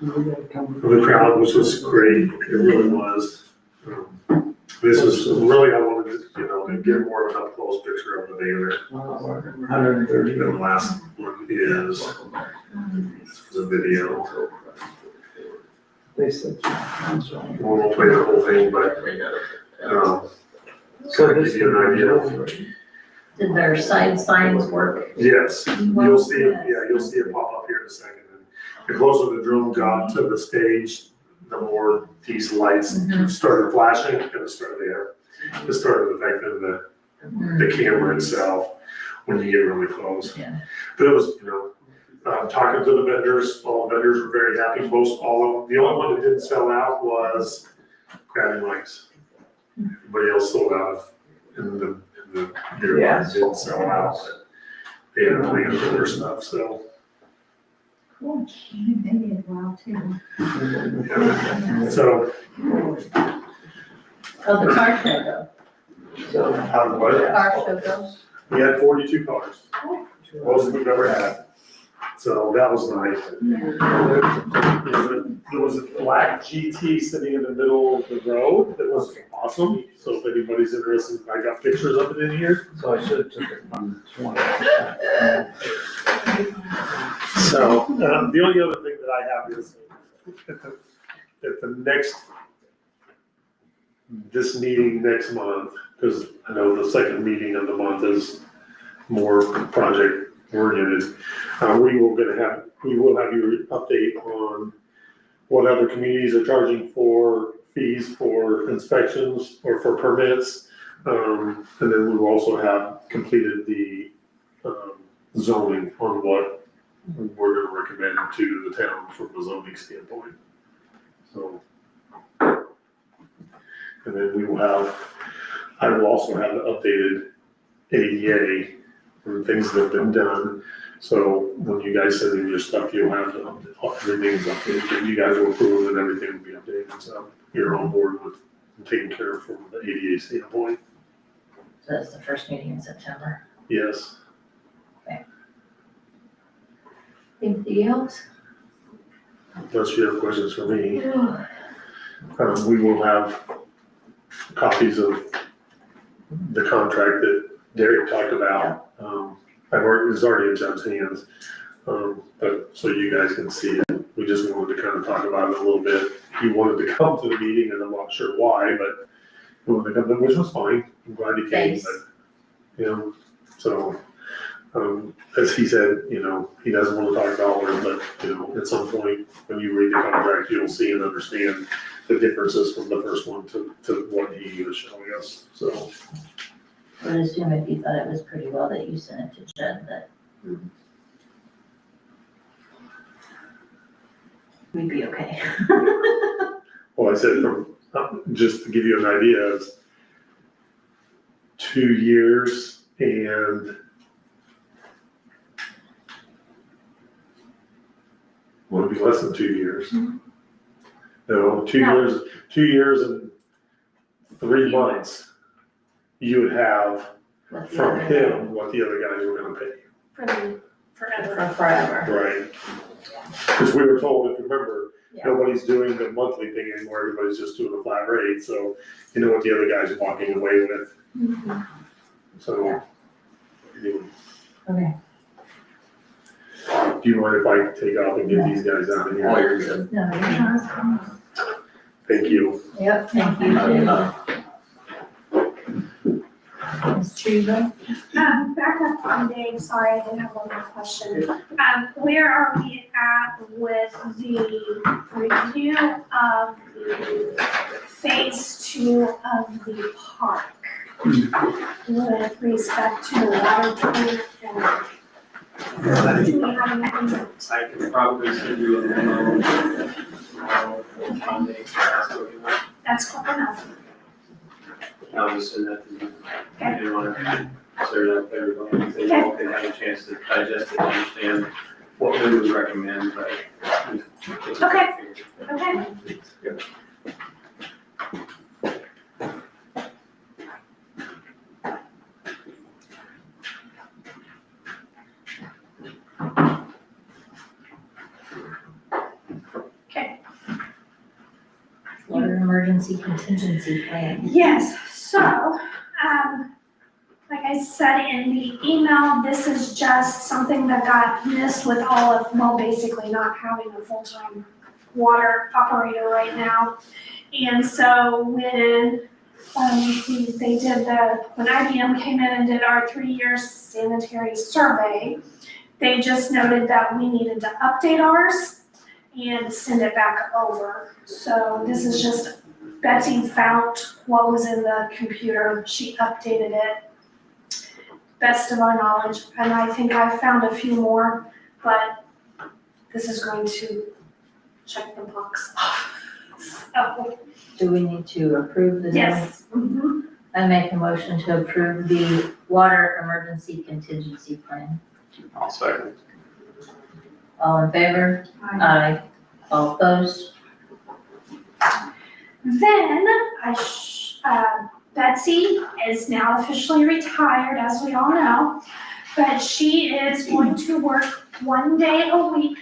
[SPEAKER 5] the crowd, which was great, it really was. This was really, I wanted to, to get more of an up close picture of the banner.
[SPEAKER 9] 130.
[SPEAKER 5] The last one is, this was a video.
[SPEAKER 9] They said.
[SPEAKER 5] We won't play the whole thing, but,
[SPEAKER 9] So
[SPEAKER 5] to
[SPEAKER 9] this
[SPEAKER 5] give you an idea of.
[SPEAKER 1] Did their side signs work?
[SPEAKER 5] Yes, you'll see it, you'll see it pop up here in a second. And the closer the drone got to the stage, the more these lights started flashing and it started affecting the camera itself when you get really close.
[SPEAKER 1] Yeah.
[SPEAKER 5] But it was, talking to the vendors, all the vendors were very happy, all of them. The only one that didn't sell out was grabbing mics. Everybody else sold out in the earbuds didn't sell out, but they had plans for their stuff, so.
[SPEAKER 6] Cool, they did well too.
[SPEAKER 5] So,
[SPEAKER 1] Oh, the car show though.
[SPEAKER 5] how
[SPEAKER 1] The
[SPEAKER 5] was
[SPEAKER 1] car show goes.
[SPEAKER 5] We had 42 cars, most we've ever had. So that was nice. There was a black GT sitting in the middle of the road that was awesome. So if anybody's interested, I got pictures of it in here.
[SPEAKER 9] So I should have took it from 20%.
[SPEAKER 5] So, the only other thing that I have is at the next, this meeting next month, because I know the second meeting of the month is more project oriented. We will have your update on what other communities are charging for fees for inspections or for permits. And then we will also have completed the zoning on what we're gonna recommend to the town from a zoning standpoint. So. And then I will also have the updated ADA for things that have been done. So when you guys send in your stuff, you'll have everything's updated, and you guys will approve and everything will be updated, so you're on board with taking care of from the ADA standpoint.
[SPEAKER 1] So that's the first meeting in September.
[SPEAKER 5] Yes.
[SPEAKER 1] Anything else?
[SPEAKER 5] Unless you have questions for me, we will have copies of the contract that Derek talked about. It's already in Jim's hands, but so you guys can see it. We just wanted to kind of talk about it a little bit. He wanted to come to the meeting, and I'm not sure why, but he wanted to come, which was fine. I'm glad he came,
[SPEAKER 1] Thanks.
[SPEAKER 5] but, so, as he said, he doesn't want to talk dollars, but, at some point, when you read the contract, you'll see and understand the differences from the first one to what he was showing us, so.
[SPEAKER 1] I would assume if you thought it was pretty well that you sent it to Jed, that we'd be okay.
[SPEAKER 5] Well, I said just to give you an idea, it's 2 years and would it be less than 2 years? No, 2 years and 3 months. You would have from him what the other guys were gonna pay.
[SPEAKER 3] Forever.
[SPEAKER 1] Forever.
[SPEAKER 5] Right. Because we were told, if you remember,
[SPEAKER 1] Yeah.
[SPEAKER 5] nobody's doing the monthly thing anymore, everybody's just doing a flat rate, so you know what the other guys are walking away with. So. anyway.
[SPEAKER 1] Okay.
[SPEAKER 5] Do you mind if I take off and get these guys out of here?
[SPEAKER 2] Oh, you're good.
[SPEAKER 1] No, you're not.
[SPEAKER 5] Thank you.
[SPEAKER 1] Yep, thank you, too. Ms. Truba?
[SPEAKER 3] Back up on Dave, sorry, I did have one more question. Where are we at with the review of the phase 2 of the park? With respect to the water plant and do we have anything?
[SPEAKER 7] I can probably send you a memo tomorrow or Monday, that's what you want.
[SPEAKER 3] That's quick enough.
[SPEAKER 7] I'll just send that to you. You want to consider that to everybody, so they all can have a chance to digest it and understand what we would recommend, but.
[SPEAKER 3] Okay. Okay,
[SPEAKER 1] Water emergency contingency plan.
[SPEAKER 3] yes, so, like I said in the email, this is just something that got missed with all of, well, basically not having a full-time water operator right now. And so when, they did when IBM came in and did our 3-year sanitary survey, they just noted that we needed to update ours and send it back over. So this is just, Betsy found what was in the computer, she updated it, best of our knowledge, and I think I found a few more, but this is going to check the box off. So,
[SPEAKER 1] Do we need to approve the?
[SPEAKER 3] yes. Mhm.
[SPEAKER 1] I make a motion to approve the water emergency contingency plan.
[SPEAKER 2] I'll second.
[SPEAKER 1] All in favor? Aye. All opposed?
[SPEAKER 3] Then, Betsy is now officially retired, as we all know, but she is going to work 1 day a week,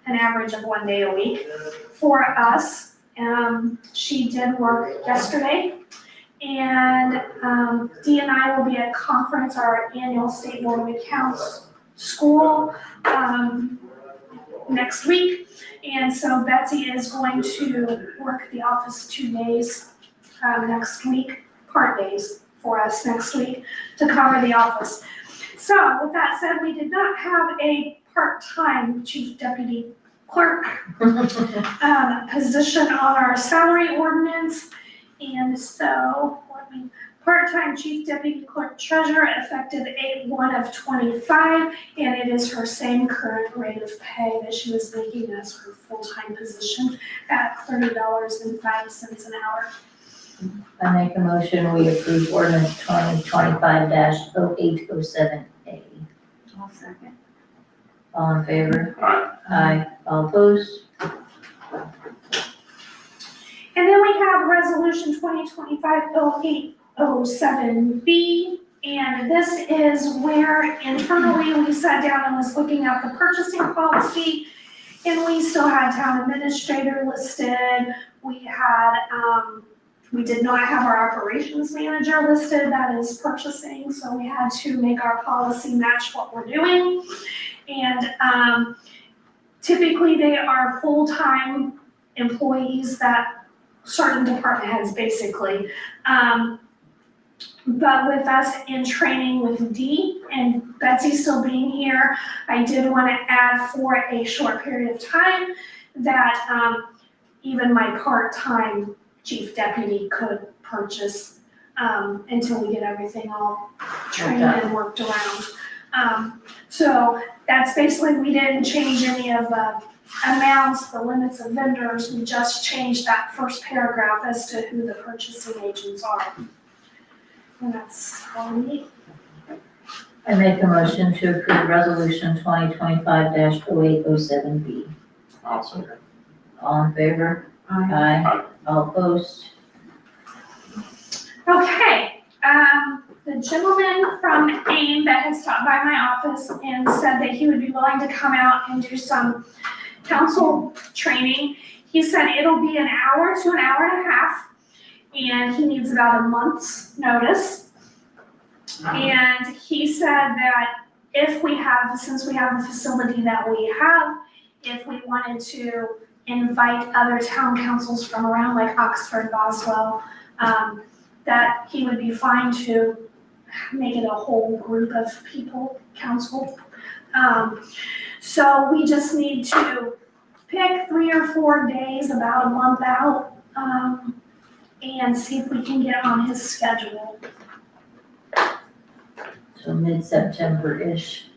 [SPEAKER 3] an average of 1 day a week, for us. She did work yesterday, and Dee and I will be at conference, our annual State Board of Accounts school, next week. And so Betsy is going to work the office 2 days next week, part days for us next week to cover the office. So with that said, we did not have a part-time chief deputy clerk position on our salary ordinance. And so, part-time chief deputy clerk treasurer effective 8/1 of 25, and it is her same current rate of pay that she was making as her full-time position at $30.05 an hour.
[SPEAKER 1] I make a motion, we approve ordinance 2025-0807A.
[SPEAKER 6] I'll second.
[SPEAKER 1] All in favor?
[SPEAKER 2] Aye.
[SPEAKER 1] Aye. All opposed?
[SPEAKER 3] And then we have resolution 2025-0807B, and this is where internally we sat down and was looking at the purchasing policy, and we still had town administrator listed. We had, we did not have our operations manager listed, that is purchasing, so we had to make our policy match what we're doing. And typically they are full-time employees that certain department heads basically. But with us in training with Dee and Betsy still being here, I did want to add for a short period of time that even my part-time chief deputy could purchase until we get everything all trained and worked around. So that's basically, we didn't change any of the amounts, the limits of vendors, we just changed that first paragraph as to who the purchasing agents are. And that's all we need.
[SPEAKER 1] I make a motion to approve resolution 2025-0807B.
[SPEAKER 2] I'll second.
[SPEAKER 1] All in favor?
[SPEAKER 6] Aye.
[SPEAKER 1] Aye. All opposed?
[SPEAKER 3] Okay, the gentleman from AIM that has stopped by my office and said that he would be willing to come out and do some council training. He said it'll be an hour to an hour and a half, and he needs about a month's notice. And he said that if we have, since we have the facility that we have, if we wanted to invite other town councils from around, like Oxford, Boswell, that he would be fine to make it a whole group of people, council. So we just need to pick 3 or 4 days, about a month out, and see if we can get on his schedule.
[SPEAKER 1] So mid-September-ish.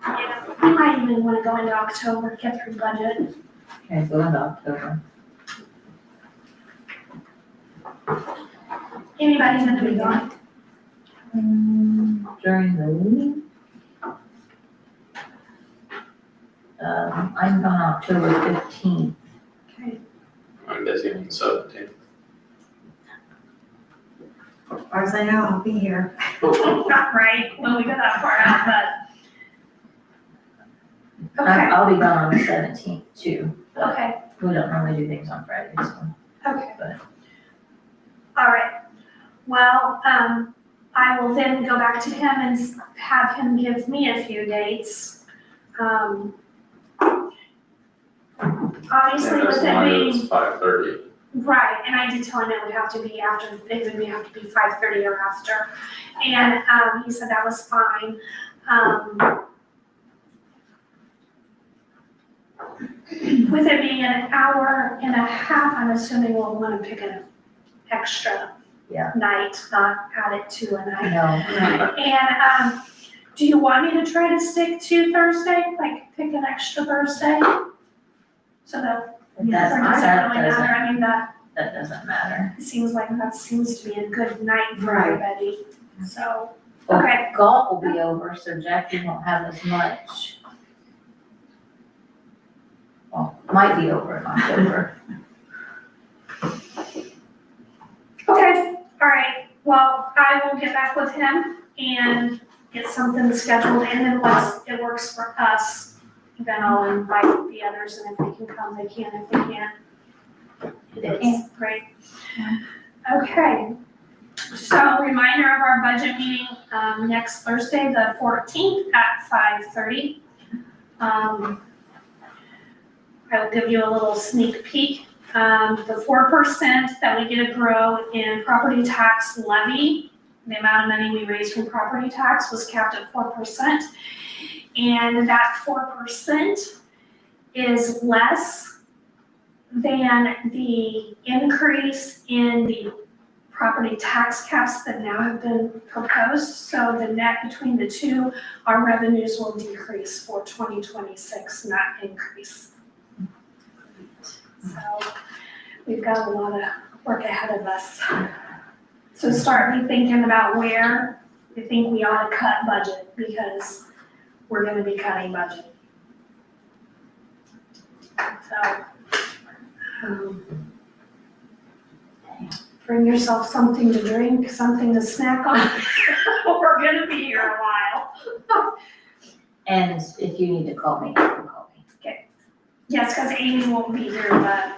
[SPEAKER 3] Yeah, we might even want to go into October, get through budget.
[SPEAKER 1] Okay, go into October.
[SPEAKER 3] Anybody's gonna be gone.
[SPEAKER 1] during the week. I'm gone October 15th.
[SPEAKER 2] I'm busy on the 17th.
[SPEAKER 6] As far as I know, I'll be here.
[SPEAKER 3] Not right, when we go that far out, but. Okay,
[SPEAKER 1] I'll be gone on the 17th too. but
[SPEAKER 3] okay,
[SPEAKER 1] We don't normally do things on Fridays, so.
[SPEAKER 3] okay.
[SPEAKER 1] But-
[SPEAKER 3] All right, well, I will then go back to him and have him give me a few dates. Obviously,
[SPEAKER 2] And
[SPEAKER 3] with
[SPEAKER 2] as
[SPEAKER 3] it
[SPEAKER 2] long
[SPEAKER 3] being.
[SPEAKER 2] as it's 5:30.
[SPEAKER 3] Right, and I did tell him it would have to be after, it would have to be 5:30 or after. And, he said that was fine. With it being an hour and a half, I'm assuming we'll want to pick an extra night, not add it to a night.
[SPEAKER 1] No,
[SPEAKER 3] And, do you want me to try to stick to Thursday, like pick an extra Thursday? So that,
[SPEAKER 1] it doesn't,
[SPEAKER 3] that
[SPEAKER 1] that
[SPEAKER 3] doesn't really matter, I mean,
[SPEAKER 1] that doesn't matter.
[SPEAKER 3] it seems like that seems to be a good night for
[SPEAKER 6] Right.
[SPEAKER 3] everybody, so,
[SPEAKER 1] Well,
[SPEAKER 3] okay.
[SPEAKER 1] Golf will be over, so Jackie won't have as much. Well, might be over in October.
[SPEAKER 3] Okay, all right, well, I will get back with him and get something scheduled, and then once it works for us, then I'll invite the others, and if they can come, they can, if they can't. It's great. Okay, so reminder of our budget meeting, next Thursday, the 14th at 5:30. I will give you a little sneak peek. The 4% that we get to grow in property tax levy, the amount of money we raised from property tax was capped at 4%. And that 4% is less than the increase in the property tax caps that now have been proposed. So the net between the two, our revenues will decrease for 2026, not increase. So we've got a lot of work ahead of us. So start me thinking about where you think we ought to cut budget, because we're gonna be cutting budget. So, bring yourself something to drink, something to snack on. We're gonna be here a while.
[SPEAKER 1] And if you need to call me, you can call me.
[SPEAKER 3] Yes, because Amy won't be here, but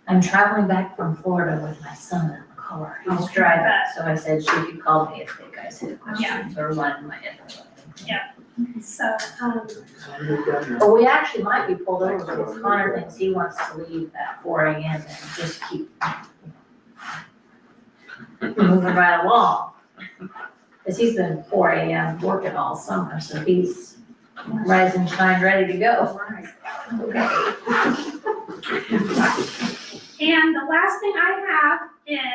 [SPEAKER 1] I'm traveling back from Florida with my son in the car. He's driving, so I said she could call me if you guys had questions or one might have.
[SPEAKER 3] so,
[SPEAKER 1] But we actually might be pulled over because Connor thinks he wants to leave at 4 a.m. and just keep moving right along. Because he's been 4 a.m. working all summer, so he's rise and shine, ready to go. Okay.
[SPEAKER 3] and the last thing I have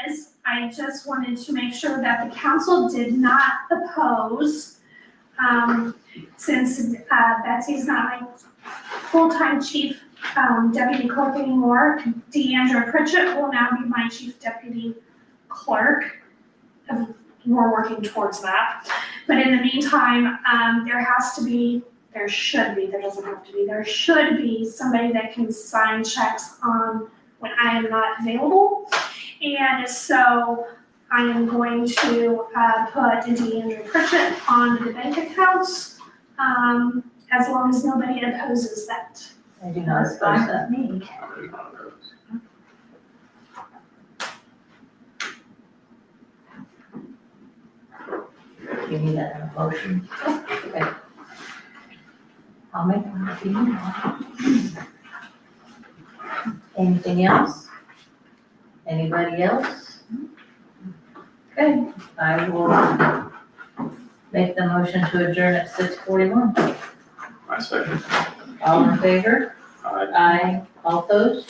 [SPEAKER 3] is, I just wanted to make sure that the council did not oppose, since Betsy's not my full-time chief deputy clerk anymore, Deandra Pritchett will now be my chief deputy clerk. We're working towards that. But in the meantime, there should be somebody that can sign checks on when I am not available. And so I am going to put Deandra Pritchett on the bank accounts, as long as nobody opposes that.
[SPEAKER 1] I do not oppose that.
[SPEAKER 6] Me.
[SPEAKER 1] You need that in a motion? Okay. I'll make one if you need one. Anything else? Anybody else? Okay, I will make the motion to adjourn at 6:41.
[SPEAKER 2] My second.
[SPEAKER 1] All in favor?
[SPEAKER 2] Aye.
[SPEAKER 1] Aye. All opposed?